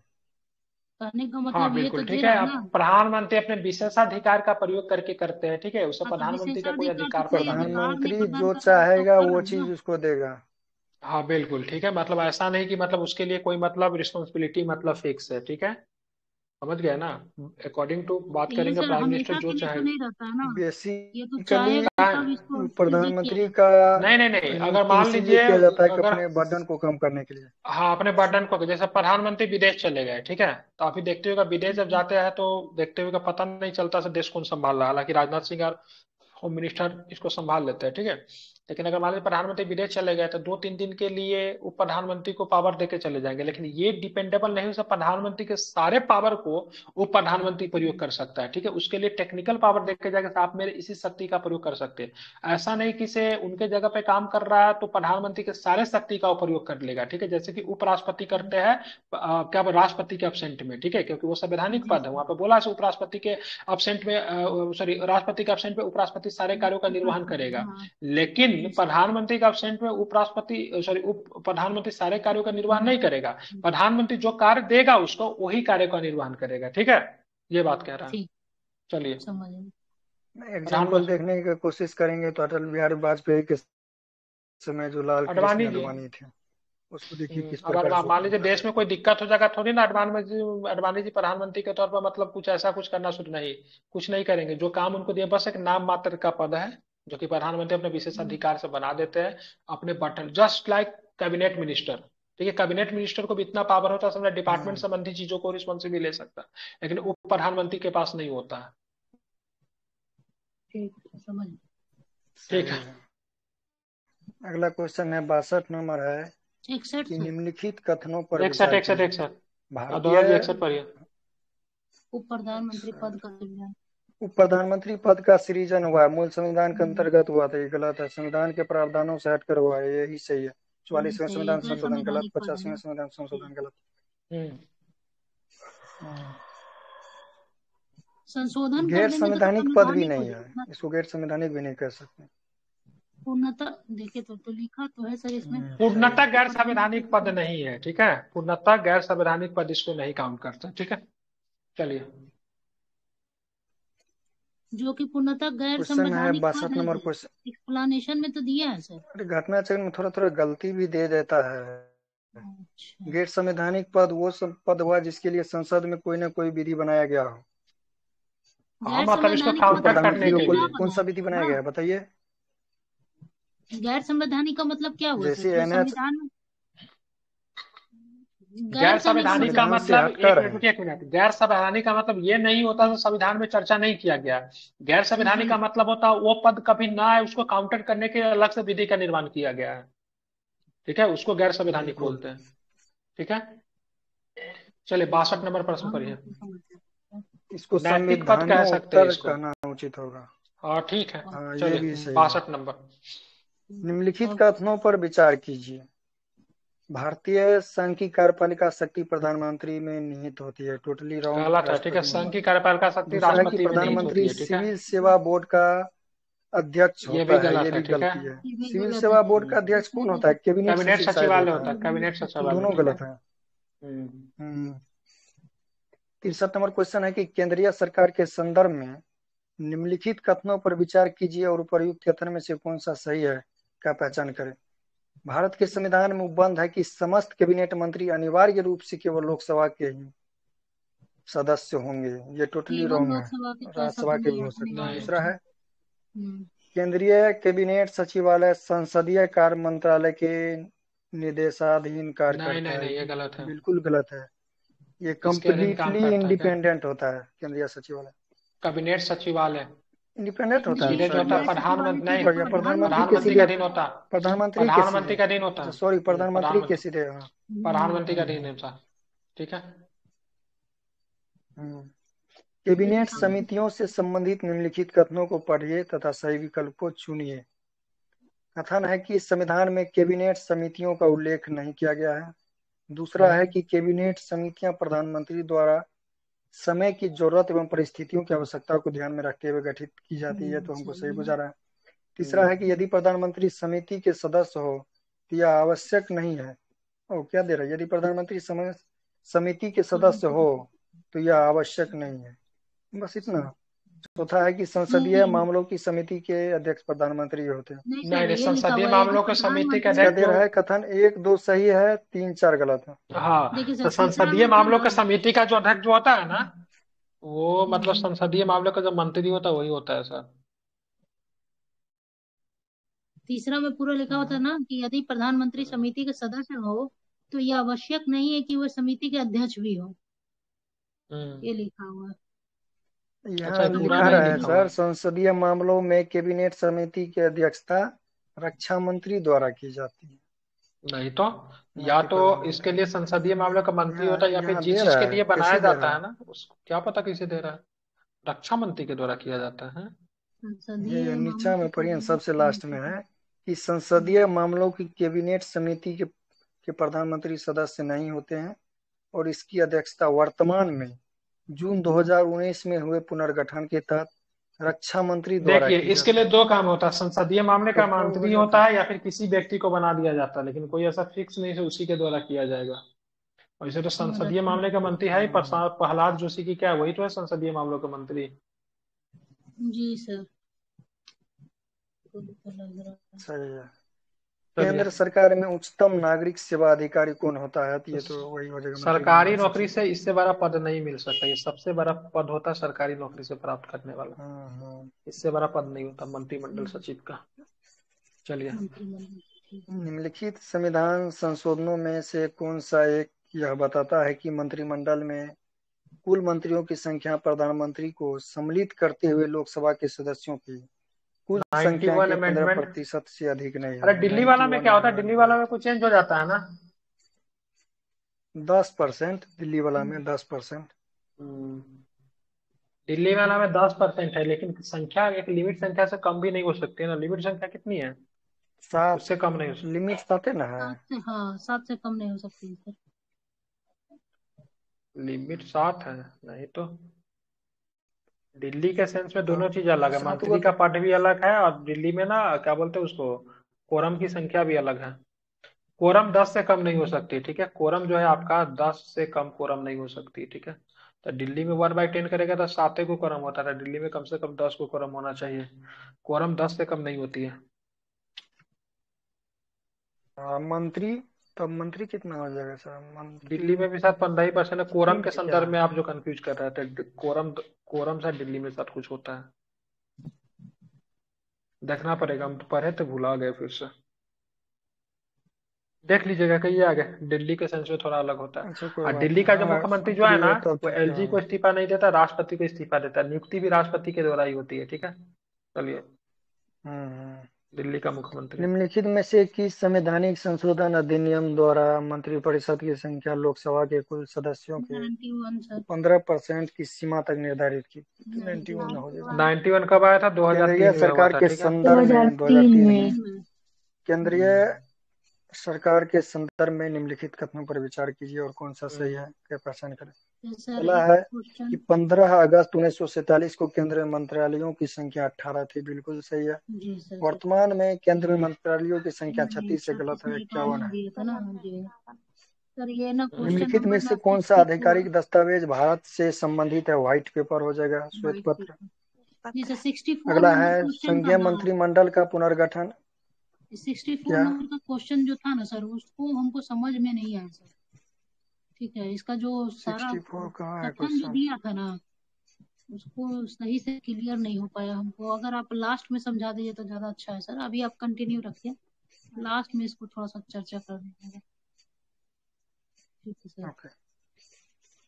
कहने का हाँ मतलब ये तो बिल्कुल दे ठीक है। रहा है अब ना। प्रधानमंत्री अपने विशेषाधिकार का प्रयोग करके करते हैं। ठीक है, उसे हाँ, तो प्रधानमंत्री का कोई विशेषाधिकार तो अधिकार कोई प्रदान नहीं। अधिकार नहीं प्रधानमंत्री प्रदान जो कर रहा है, तो चाहेगा कर वो रहा है चीज ना। उसको देगा। हाँ बिल्कुल ठीक है, मतलब ऐसा नहीं कि मतलब उसके लिए कोई मतलब रिस्पॉन्सिबिलिटी मतलब फिक्स है। ठीक है, समझ गया ना। अकॉर्डिंग टू बात ये करेंगे सर प्राइम मिनिस्टर हमेशा जो के लिए तो चाहे। नहीं रहता है ना। ये तो बेसिकली चाहेगा तब इसको अच्छे से देख किया प्रधानमंत्री जाता का नहीं नहीं नहीं, अगर नियुक्ति मान इसीलिए लीजिए, किया जाता है कि अगर, अपने बर्डन को कम करने के लिए। हाँ, अपने बर्डन को, जैसे प्रधानमंत्री विदेश चले गए, ठीक है, तो अभी देखते हुए विदेश जब जी जाते हैं तो देखते हुए पता नहीं चलता से देश कौन संभाल रहा है। हालांकि राजनाथ सिंह और होम मिनिस्टर इसको संभाल लेते हैं। ठीक है, लेकिन अगर मान लीजिए प्रधानमंत्री विदेश चले गए तो 2-3 दिन के लिए उप प्रधानमंत्री को पावर देके चले जाएंगे। लेकिन ये डिपेंडेबल नहीं हो सकता, प्रधानमंत्री के सारे पावर को उप प्रधानमंत्री प्रयोग कर सकता है। ठीक है, उसके लिए टेक्निकल पावर देके जाएगा, आप मेरे इसी शक्ति का प्रयोग कर सकते हैं। ऐसा नहीं कि से उनके जगह पे काम कर रहा है तो प्रधानमंत्री के सारे शक्ति का प्रयोग कर लेगा। ठीक है, जैसे कि उपराष्ट्रपति करते हैं क्या राष्ट्रपति के अब्सेंट में। ठीक है, क्योंकि वो संवैधानिक जी पद है, वहां पे बोला है उपराष्ट्रपति के अब्सेंट में, सॉरी, राष्ट्रपति के अब्सेंट में उपराष्ट्रपति सारे कार्यों का निर्वहन उपराष्ट्रपति, करेगा। हाँ। लेकिन जी सर। प्रधानमंत्री के अब्सेंट में उपराष्ट्रपति, सॉरी, उप प्रधानमंत्री सारे कार्यों का निर्वहन नहीं करेगा। प्रधानमंत्री जो कार्य देगा उसको वही कार्य का निर्वहन करेगा। ठीक है, ये बात कह रहा है। ठीक, चलिए। समझ गए। एग्जाम्पल प्रधानमंत्री देखने की कोशिश करेंगे तो अटल बिहारी वाजपेयी के समय जो लाल कृष्ण अडवाणी जी, आडवाणी थे, उसको देखिए किस अगर प्रकार से मान काम लीजिए कर देश रहे में थे। कोई दिक्कत हो जाएगा थोड़ी ना अडवाणी जी प्रधानमंत्री के तौर पर मतलब कुछ ऐसा कुछ करना शुरू नहीं, कुछ नहीं करेंगे। जो काम उनको दिया बस एक नाम मात्र का पद है, जो कि प्रधानमंत्री अपने विशेष अधिकार से बना देते हैं अपने button, just like cabinet minister. ठीक है, कैबिनेट मिनिस्टर को भी इतना पावर होता है समझा डिपार्टमेंट हम्म, संबंधी चीजों को रिस्पॉन्सिबिलिटी ले सकता है, लेकिन उप प्रधानमंत्री के पास नहीं होता है। ठीक, समझ गए। ठीक सही है। है। अगला क्वेश्चन है 62 नंबर है 61 कि सर। निम्नलिखित कथनों पर एकसठ विचार एकसठ कीजिए। एकसठ भारतीय दोबारा भी एकसठ पर ही है। उप प्रधानमंत्री पद का सृजन। उप प्रधानमंत्री पद का सृजन हुआ है, मूल संविधान के अंतर्गत हुआ था। ये गलत है, संविधान के प्रावधानों से हटकर हुआ है, यही सही है। यही 44वें सही है, संविधान गैर संशोधन गलत, संवैधानिक पद है 50वें ना। संविधान संशोधन गलत। हम्म हम्म। संशोधन कर गैर देंगे तो संवैधानिक पद भी संवैधानिक हो नहीं है, जाएगा ना। इसको गैर संवैधानिक भी नहीं कह सकते। पूर्णतः देखिए तो लिखा तो है सर इसमें। पूर्णतः गैर संवैधानिक पद नहीं है, ठीक है, पूर्णतः गैर संवैधानिक पद इसको नहीं काउंट करता, ठीक है। चलिए, जो कि पूर्णतः गैर क्वेश्चन है संवैधानिक पद 62 है नंबर सर। क्वेश्चन। एक्सप्लेनेशन में तो दिया है सर। अरे घटना चक्र में थोड़ा थोड़ा गलती भी दे देता है। अच्छा, गैर संवैधानिक पद वो सब पद हुआ जिसके लिए संसद में कोई ना कोई विधि बनाया गया हो। हाँ, गैर मतलब इसको संवैधानिक तो काउंटर मतलब करने प्रधानमंत्री को के क्या लिए। कौन सा बनाया विधि बनाया हाँ, गया है बताइए। गैर संवैधानिक का मतलब क्या हुआ सर? जैसे जो एनएच संविधान में गैर गैर संवैधानिक संवैधानिक का संविधान से मतलब, एक हटकर मिनट है। रुकिए, एक मिनट, गैर संवैधानिक का मतलब ये नहीं होता तो संविधान में चर्चा नहीं किया गया। गैर संवैधानिक जी का मतलब होता है वो पद कभी ना आए, उसको काउंटर करने के लिए अलग से विधि का निर्माण किया गया है, ठीक है, उसको गैर संवैधानिक बिल्कुल। बोलते हैं, ठीक है। चलिए, 62 नंबर प्रश्न हाँ पढ़िए। तो समझ गया। इसको नैतिक पद कह सकते हैं संविधानोत्तर इसको। कहना उचित होगा। हाँ, ठीक है। हाँ ये चलिए, भी सही है। 62 नंबर। निम्नलिखित और कथनों पर विचार कीजिए। भारतीय संघ की कार्यपालिका शक्ति प्रधानमंत्री में निहित होती है। टोटली रॉन्ग, गलत है, ठीक है, राष्ट्रपति में। संघ की कार्यपालिका शक्ति दूसरा है कि राष्ट्रपति में निहित होती प्रधानमंत्री है, ठीक है, सिविल सेवा बोर्ड का अध्यक्ष ये भी होता है। ये गलत है, भी ठीक है। गलती है। ये भी सिविल गलत है सेवा सर। बोर्ड का अध्यक्ष कौन होता है? कैबिनेट कैबिनेट सचिव शायद सचिवालय होता होता है। है, कैबिनेट सचिवालय, दोनों ठीक है। गलत है। हम्म। 63 नंबर क्वेश्चन है कि केंद्रीय सरकार के संदर्भ में निम्नलिखित कथनों पर विचार कीजिए और उपर्युक्त कथन में से कौन सा सही है का पहचान करें। भारत के संविधान में उपबंध है कि समस्त कैबिनेट मंत्री अनिवार्य रूप से केवल लोकसभा के ही सदस्य होंगे। ये टोटली केवल रॉन्ग है। लोकसभा के तो ऐसा राज्यसभा तो के नहीं भी है हो सकते हैं। नहीं, अनिवार्य दूसरा रूप से। है हम्म, केंद्रीय कैबिनेट सचिवालय संसदीय कार्य मंत्रालय के निर्देशाधीन कार्य नहीं, करता नहीं, है। नहीं, ये गलत है। बिल्कुल गलत है। ये किसके अधीन काम कंप्लीटली करता है क्या? इंडिपेंडेंट होता है केंद्रीय सचिवालय। कैबिनेट सचिवालय इंडिपेंडेंट होता है केंद्रीय सीधे जो सर होता है ये। कैबिनेट सचिवालय प्रधानमंत्री, नहीं, सीधे या प्रधानमंत्री के प्रधानमंत्री के सीधे, अधीन होता, प्रधानमंत्री के सीधे, प्रधानमंत्री के अधीन होता। अच्छा सॉरी, प्रधानमंत्री के प्रधानमंत्री, सीधे। हाँ। प्रधानमंत्री के अधीन हम्म, होता, ठीक है। हम्म। ये कैबिनेट लिखा हुआ है। समितियों से संबंधित निम्नलिखित कथनों को पढ़िए तथा सही विकल्प को चुनिए। कथन है कि संविधान में कैबिनेट समितियों का उल्लेख नहीं किया गया है। दूसरा है कि कैबिनेट समितियां प्रधानमंत्री द्वारा समय की जरूरत एवं परिस्थितियों की आवश्यकता को ध्यान में रखते हुए गठित की जाती है। तो हमको सही चलिए। बुझा रहा है। तीसरा है कि यदि प्रधानमंत्री समिति के सदस्य हो तो यह आवश्यक नहीं है। ओ क्या दे रहा है? यदि प्रधानमंत्री समिति के सदस्य हो तो यह आवश्यक नहीं है। बस इतना। चौथा है कि संसदीय नहीं मामलों की समिति के अध्यक्ष प्रधानमंत्री होते हैं। नहीं नहीं, सर, नहीं, ये लिखा संसदीय हुआ है यदि मामलों के समिति के क्या अध्यक्ष प्रधानमंत्री। दे जो, रहा है कथन? 1 2 सही है, 3 4 गलत है। हाँ, देखिए तो सर, तीसरा संसदीय में था मामलों ना। के समिति का जो अध्यक्ष जो होता है ना, वो मतलब हम्म, संसदीय मामलों का जो मंत्री होता है वही होता है सर। तीसरा में पूरा लिखा हुआ था ना कि यदि प्रधानमंत्री समिति के सदस्य हो तो यह आवश्यक नहीं है कि वह समिति के अध्यक्ष भी हो। हम्म। ये लिखा हुआ है। अच्छा, यहाँ ये पूरा लिखा नहीं रहा है लिखा हुआ सर, है। संसदीय मामलों में कैबिनेट समिति की अध्यक्षता रक्षा मंत्री द्वारा की जाती है। नहीं तो, न या कि तो इसके प्रधानमंत्री। लिए संसदीय मामलों का मंत्री यहाँ होता है, या फिर यहाँ जिस दे चीज रहा के है, लिए बनाया कैसे दे जाता रहा है ना, उसको क्या पता किसे दे रहा है। रक्षा मंत्री के द्वारा किया जाता है। है? संसदीय ये नीचा मामलों में के पढ़िए, कैबिनेट सबसे लास्ट में है कि संसदीय मामलों की कैबिनेट समिति के प्रधानमंत्री सदस्य नहीं होते हैं और इसकी अध्यक्षता वर्तमान में जून 2019 में हुए पुनर्गठन के तहत रक्षा मंत्री द्वारा देखिए, की इसके जाती लिए है। दो काम होता है, संसदीय मामले का कब हो मंत्री जाता होता है? है या फिर किसी व्यक्ति को बना दिया जाता है, लेकिन कोई ऐसा फिक्स नहीं है उसी के द्वारा किया जाएगा। वैसे तो संसदीय रक्षा मामले का मंत्री है ही, हम्म, प्रहलाद जोशी की क्या है, वही तो है संसदीय मामलों का मंत्री। जी सर। तो लग रहा है। सही है। चलिए, केंद्र सरकार में उच्चतम नागरिक सेवा अधिकारी कौन होता है? तो तो ये तो वही हो जाएगा, सरकारी मंत्रिमंडल नौकरी सचिव। से इससे बड़ा पद नहीं मिल सकता, ये सबसे बड़ा पद होता है सरकारी नौकरी से प्राप्त करने वाला। हाँ। इससे बड़ा पद नहीं होता मंत्रिमंडल सचिव का। चलिए, मंत्रिमंडल ठीक है। निम्नलिखित संविधान संशोधनों में से कौन सा एक यह बताता है कि मंत्रिमंडल में कुल मंत्रियों की संख्या प्रधानमंत्री को सम्मिलित करते हुए लोकसभा के सदस्यों की कुल संख्या 91 के अमेंडमेंट। 15% से अधिक नहीं अरे, हो। दिल्ली वाला में 91 क्या होता है, दिल्ली वाला में अमेंडमेंट। कुछ चेंज हो जाता है ना। 10%, दिल्ली वाला में 10%। दिल्ली वाला में 10% है, लेकिन संख्या एक लिमिट संख्या से कम भी नहीं हो सकती है ना। लिमिट संख्या कितनी है? 7 उससे कम नहीं हो सकती। लिमिट 7 है ना है। 7 से कम नहीं हो सकती सर। लिमिट 7 है, नहीं तो दिल्ली के सेंस में दोनों चीज अलग है, सात गो मंत्री का पद भी अलग है, और दिल्ली में ना क्या बोलते हैं उसको, कोरम की संख्या भी अलग है। कोरम 10 से कम नहीं हो सकती, ठीक है, कोरम जो है आपका 10 से कम कोरम नहीं हो सकती, ठीक है। तो दिल्ली में 1/10 करेगा तो 7 को कोरम होता था, दिल्ली में कम से कम 10 को कोरम होना चाहिए, कोरम 10 से कम नहीं होती है। मंत्री, तब मंत्री कितना हो जाएगा सर? दिल्ली मंत्री में भी शायद 15% है, कोरम के सीट क्या संदर्भ है? में आप जो कंफ्यूज कर रहे थे, कोरम, कोरम शायद दिल्ली में शायद कुछ होता है, देखना पड़ेगा, हम तो पढ़े थे भुला गए फिर से, देख लीजिएगा, कहिए आगे। दिल्ली के सेंस में थोड़ा अलग होता है। अच्छा कोई और बात दिल्ली नहीं, का जो हाँ मुख्यमंत्री जो है मंत्री ना, है तब वो तो क्या एलजी को होगा। इस्तीफा नहीं देता, राष्ट्रपति को इस्तीफा देता है, नियुक्ति भी राष्ट्रपति के द्वारा ही होती है, ठीक है। चलिए, हम्म। दिल्ली का मुख्यमंत्री। निम्नलिखित में से किस संवैधानिक संशोधन अधिनियम द्वारा मंत्रिपरिषद की संख्या लोकसभा के कुल सदस्यों के 91 सर। 15% की सीमा तक निर्धारित की? तो 91 ना हो जाएगा। 91 कब आया था? केंद्रीय 2003 में हुआ सरकार था, के ठीक है। संदर्भ में 2003 2003 में में। केंद्रीय सरकार के संदर्भ में निम्नलिखित कथनों पर विचार कीजिए और कौन सा सही है, क्या पहचान करें। सर पहला एक है क्वेश्चन। कि 15 अगस्त 1947 को केंद्रीय मंत्रालयों की संख्या 18 थी, बिल्कुल सही है। जी सर। वर्तमान में केंद्रीय मंत्रालयों की संख्या नहीं, 36 से गलत है, 51 है। दिया था ना जी सर, ये ना क्वेश्चन निम्नलिखित में नंबर से ना कौन सा 64 आधिकारिक दस्तावेज भारत से संबंधित है? व्हाइट पेपर हो जाएगा, श्वेत पत्र। जी सर 64 अगला नंबर है क्वेश्चन था संघीय ना, मंत्रिमंडल का पुनर्गठन। 64 क्या? नंबर का क्वेश्चन जो था ना सर, उसको हमको समझ में नहीं आया सर। ठीक है, इसका जो सारा 64 कहाँ है कथन जो क्वेश्चन? दिया था ना, उसको सही से क्लियर नहीं हो पाया हमको। अगर आप लास्ट में समझा दीजिए तो ज्यादा अच्छा है सर, अभी आप कंटिन्यू रखिए, लास्ट में इसको थोड़ा सा चर्चा कर दीजिएगा। ठीक है सर, ओके।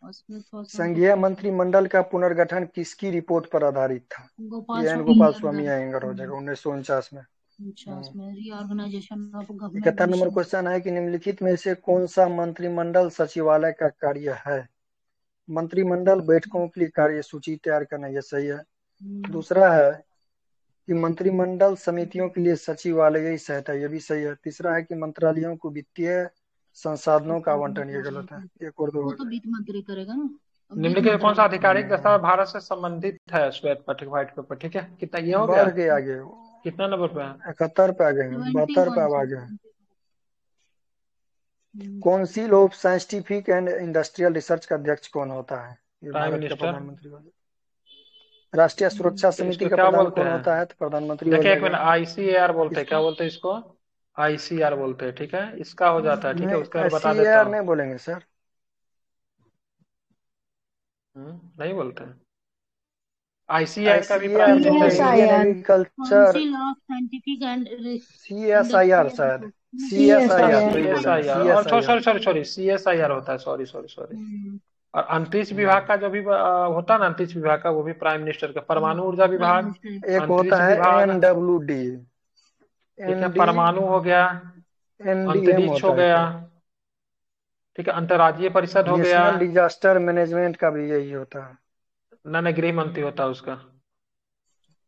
उसमें थोड़ा सा हमको संघीय मंत्रिमंडल का पुनर्गठन किसकी रिपोर्ट पर आधारित था? गोपाल ये एन स्वामी गोपाल स्वामी अयंगार। अयंगार हो जाएगा, 1949 में। 49 में reorganization of government 71 number mission. Question है कि निम्नलिखित में से कौन सा मंत्रिमंडल सचिवालय का कार्य है? मंत्रिमंडल बैठकों के लिए कार्य सूची तैयार करना, यह सही है। दूसरा है कि मंत्रिमंडल समितियों के लिए सचिवालयीय सहायता, यह भी सही है। तीसरा है कि मंत्रालयों को वित्तीय संसाधनों का आवंटन, ये गलत है, एक और दो वो हो तो जाएगा। वित्त मंत्री करेगा ना, वित्त निम्नलिखित में कौन सा मंत्रालय। आधिकारिक दस्तावेज भारत से संबंधित है? श्वेत पत्र, व्हाइट पेपर, ठीक है। कितना ये हो गया? बढ़ के आगे कितना नंबर पे है? 71 पे आ गए हैं, 72 पे 71 अब सर। आगे हैं। Council of scientific and industrial research का अध्यक्ष कौन होता है? ये प्राइम भारत का मिनिस्टर। प्रधानमंत्री हो जाएगा। राष्ट्रीय सुरक्षा तो समिति इसको का क्या प्रधान बोलते कौन हैं? होता है? तो प्रधानमंत्री हो देखिए एक मिनट, जाएगा। आईसीएआर बोलते हैं, क्या किसको? बोलते हैं इसको? आईसीआर बोलते हैं, ठीक है, इसका हो जाता है, ठीक है, उसके नहीं, बाद बता देता SCAR हूँ। नहीं बोलेंगे सर। नहीं बोलते हैं। आईसीआर का भी प्राइम ICAR मिनिस्टर बोलते हैं ही। Indian CSIR। Agriculture, council of scientific and CSIR शायद, CSIR CSIR। सही बोले हैं, सीएसआईआर, और CSIR। Sorry sorry sorry, CSIR होता है, सॉरी सॉरी सॉरी। और अंतरिक्ष विभाग का जो भी होता है ना, अंतरिक्ष विभाग का, वो भी प्राइम मिनिस्टर का। परमाणु ऊर्जा प्राइम विभाग, मिनिस्टर। एक अंतरिक्ष होता है विभाग, NWD, ठीक है, ND, परमाणु हो गया, NDM अंतरिक्ष हो होता है गया, शायद। ठीक है, अंतर्राज्यीय परिषद हो गया। नेशनल डिजास्टर मैनेजमेंट का भी यही होता है। ना ना, गृह मंत्री होता है उसका।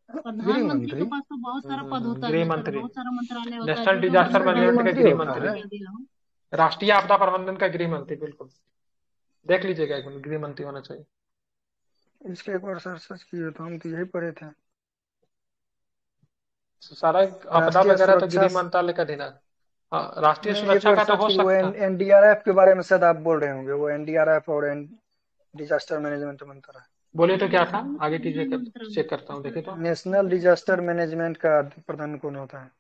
गृह प्रधानमंत्री के मंत्री? पास तो बहुत सारा पद होता है गृह ना सर, मंत्री, बहुत सारा मंत्रालय होता है, नेशनल जो जो डिजास्टर अच्छा, मंत्रालय गृह मैनेजमेंट का मंत्री गृह होता मंत्री, है। दिया हो। राष्ट्रीय आपदा प्रबंधन का गृह मंत्री, बिल्कुल देख लीजिएगा एक मिनट, गृह मंत्री होना चाहिए। इसके एक बार सर सर्च किए तो हम तो यही पढ़े थे। सारा आपदा राष्ट्रीय वगैरह तो सुरक्षा गृह मंत्रालय का अधीन है। हाँ, राष्ट्रीय नहीं, एक सुरक्षा बार का तो सर्च हो कीजिए, वो सकता। NDRF के बारे में शायद आप बोल रहे होंगे, वो NDRF और डिजास्टर मैनेजमेंट मंत्र है। बोलिए तो क्या था, वो आगे तो कीजिए, गृह चेक मंत्रालय करता हूँ, देखिए तो। नेशनल डिजास्टर मैनेजमेंट का प्रधान कौन होता है?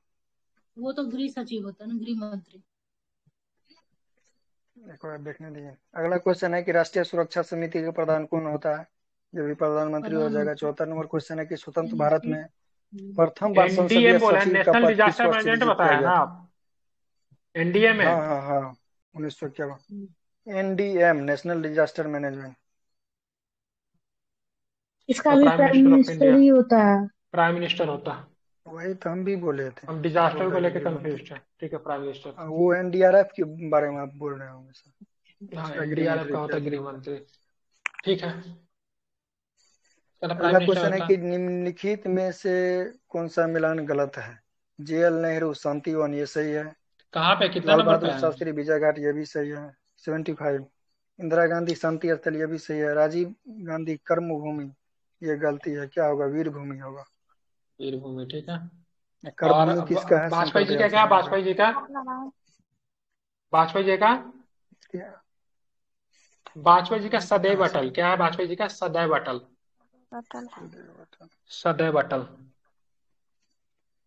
वो तो गृह सचिव होता है ना, गृह मंत्री। एक बार देखने दीजिए। अगला क्वेश्चन है कि राष्ट्रीय सुरक्षा समिति का प्रधान कौन होता है? ये भी प्रधानमंत्री हो जाएगा। प्रधानमंत्री। 74 नंबर क्वेश्चन है कि स्वतंत्र भारत NSC। में प्रथम बार संसदीय एनडीएम बोला है, सचिव का नेशनल पद किस डिजास्टर वर्ष मैनेजमेंट सृजित किया बताया गया ना था? आप? एनडीए हाँ में। हाँ हाँ, 1951। NDM, national disaster management. इसका तो भी prime prime minister of minister India, ही होता है। प्राइम मिनिस्टर होता। वही तो हम भी बोले थे, हम बोल डिजास्टर को रहे थे लेकर गृह मंत्री। कंफ्यूज है, ठीक है, प्राइम मिनिस्टर। वो NDRF के बारे में आप बोल रहे होंगे सर, हाँ, उसका गृह एनडीआरएफ मंत्री का होता है इत्यादि गृह होता है। मंत्री, ठीक है, तो प्राइम अगला मिनिस्टर क्वेश्चन है होता। कि निम्नलिखित में से कौन सा मिलान गलत है? JL नेहरू शांति वन, ये सही है। कहाँ पे, कितना लाल नंबर पे बहादुर है? शास्त्री विजय घाट, ये भी सही है, 75। इंदिरा गांधी शांति स्थल, ये भी सही है। राजीव गांधी कर्म भूमि, ये गलती है, क्या होगा? वीरभूमि होगा। वीरभूमि, ठीक है। और कर्मभूमि किसका है? वाजपेयी जी शंकर का दयाल क्या? शर्मा का। वाजपेयी जी का, नारायण वाजपेयी जी का, क्या? वाजपेयी जी का सदैव कहाँ से? अटल। क्या है वाजपेयी जी का? सदैव अटल। अटल सदैव अटल।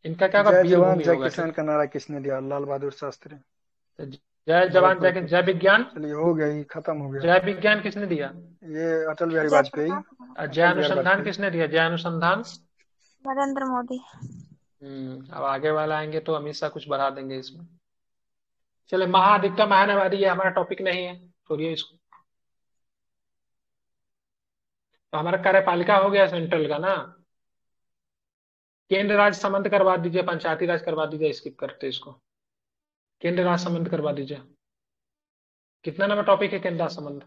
इनका क्या होगा? जय जवान वीरभूमि जय होगा, किसान ठीक का नारा किसने दिया? लाल बहादुर शास्त्री। है। जय जवान भरतपुर जय के। जय विज्ञान, चलिए हो गया, ये खत्म हो गया। जय विज्ञान किसने दिया? ये अटल बिहारी वाजपेयी। जयप्रकाश और जय अटल बिहारी अनुसंधान वाजपेयी। किसने दिया? जय अनुसंधान। नरेंद्र मोदी। अब आगे वाला आएंगे तो अमित शाह कुछ बढ़ा देंगे इसमें। चले, महाधिकतम महानवादी, ये हमारा टॉपिक नहीं है, छोड़िए इसको। तो हमारा कार्यपालिका हो गया सेंट्रल का ना। केंद्र राज्य संबंध करवा दीजिए, पंचायती राज करवा दीजिए, स्किप करते इसको। केंद्र राज्य संबंध करवा दीजिए। कितना नंबर टॉपिक है केंद्र राज्य संबंध?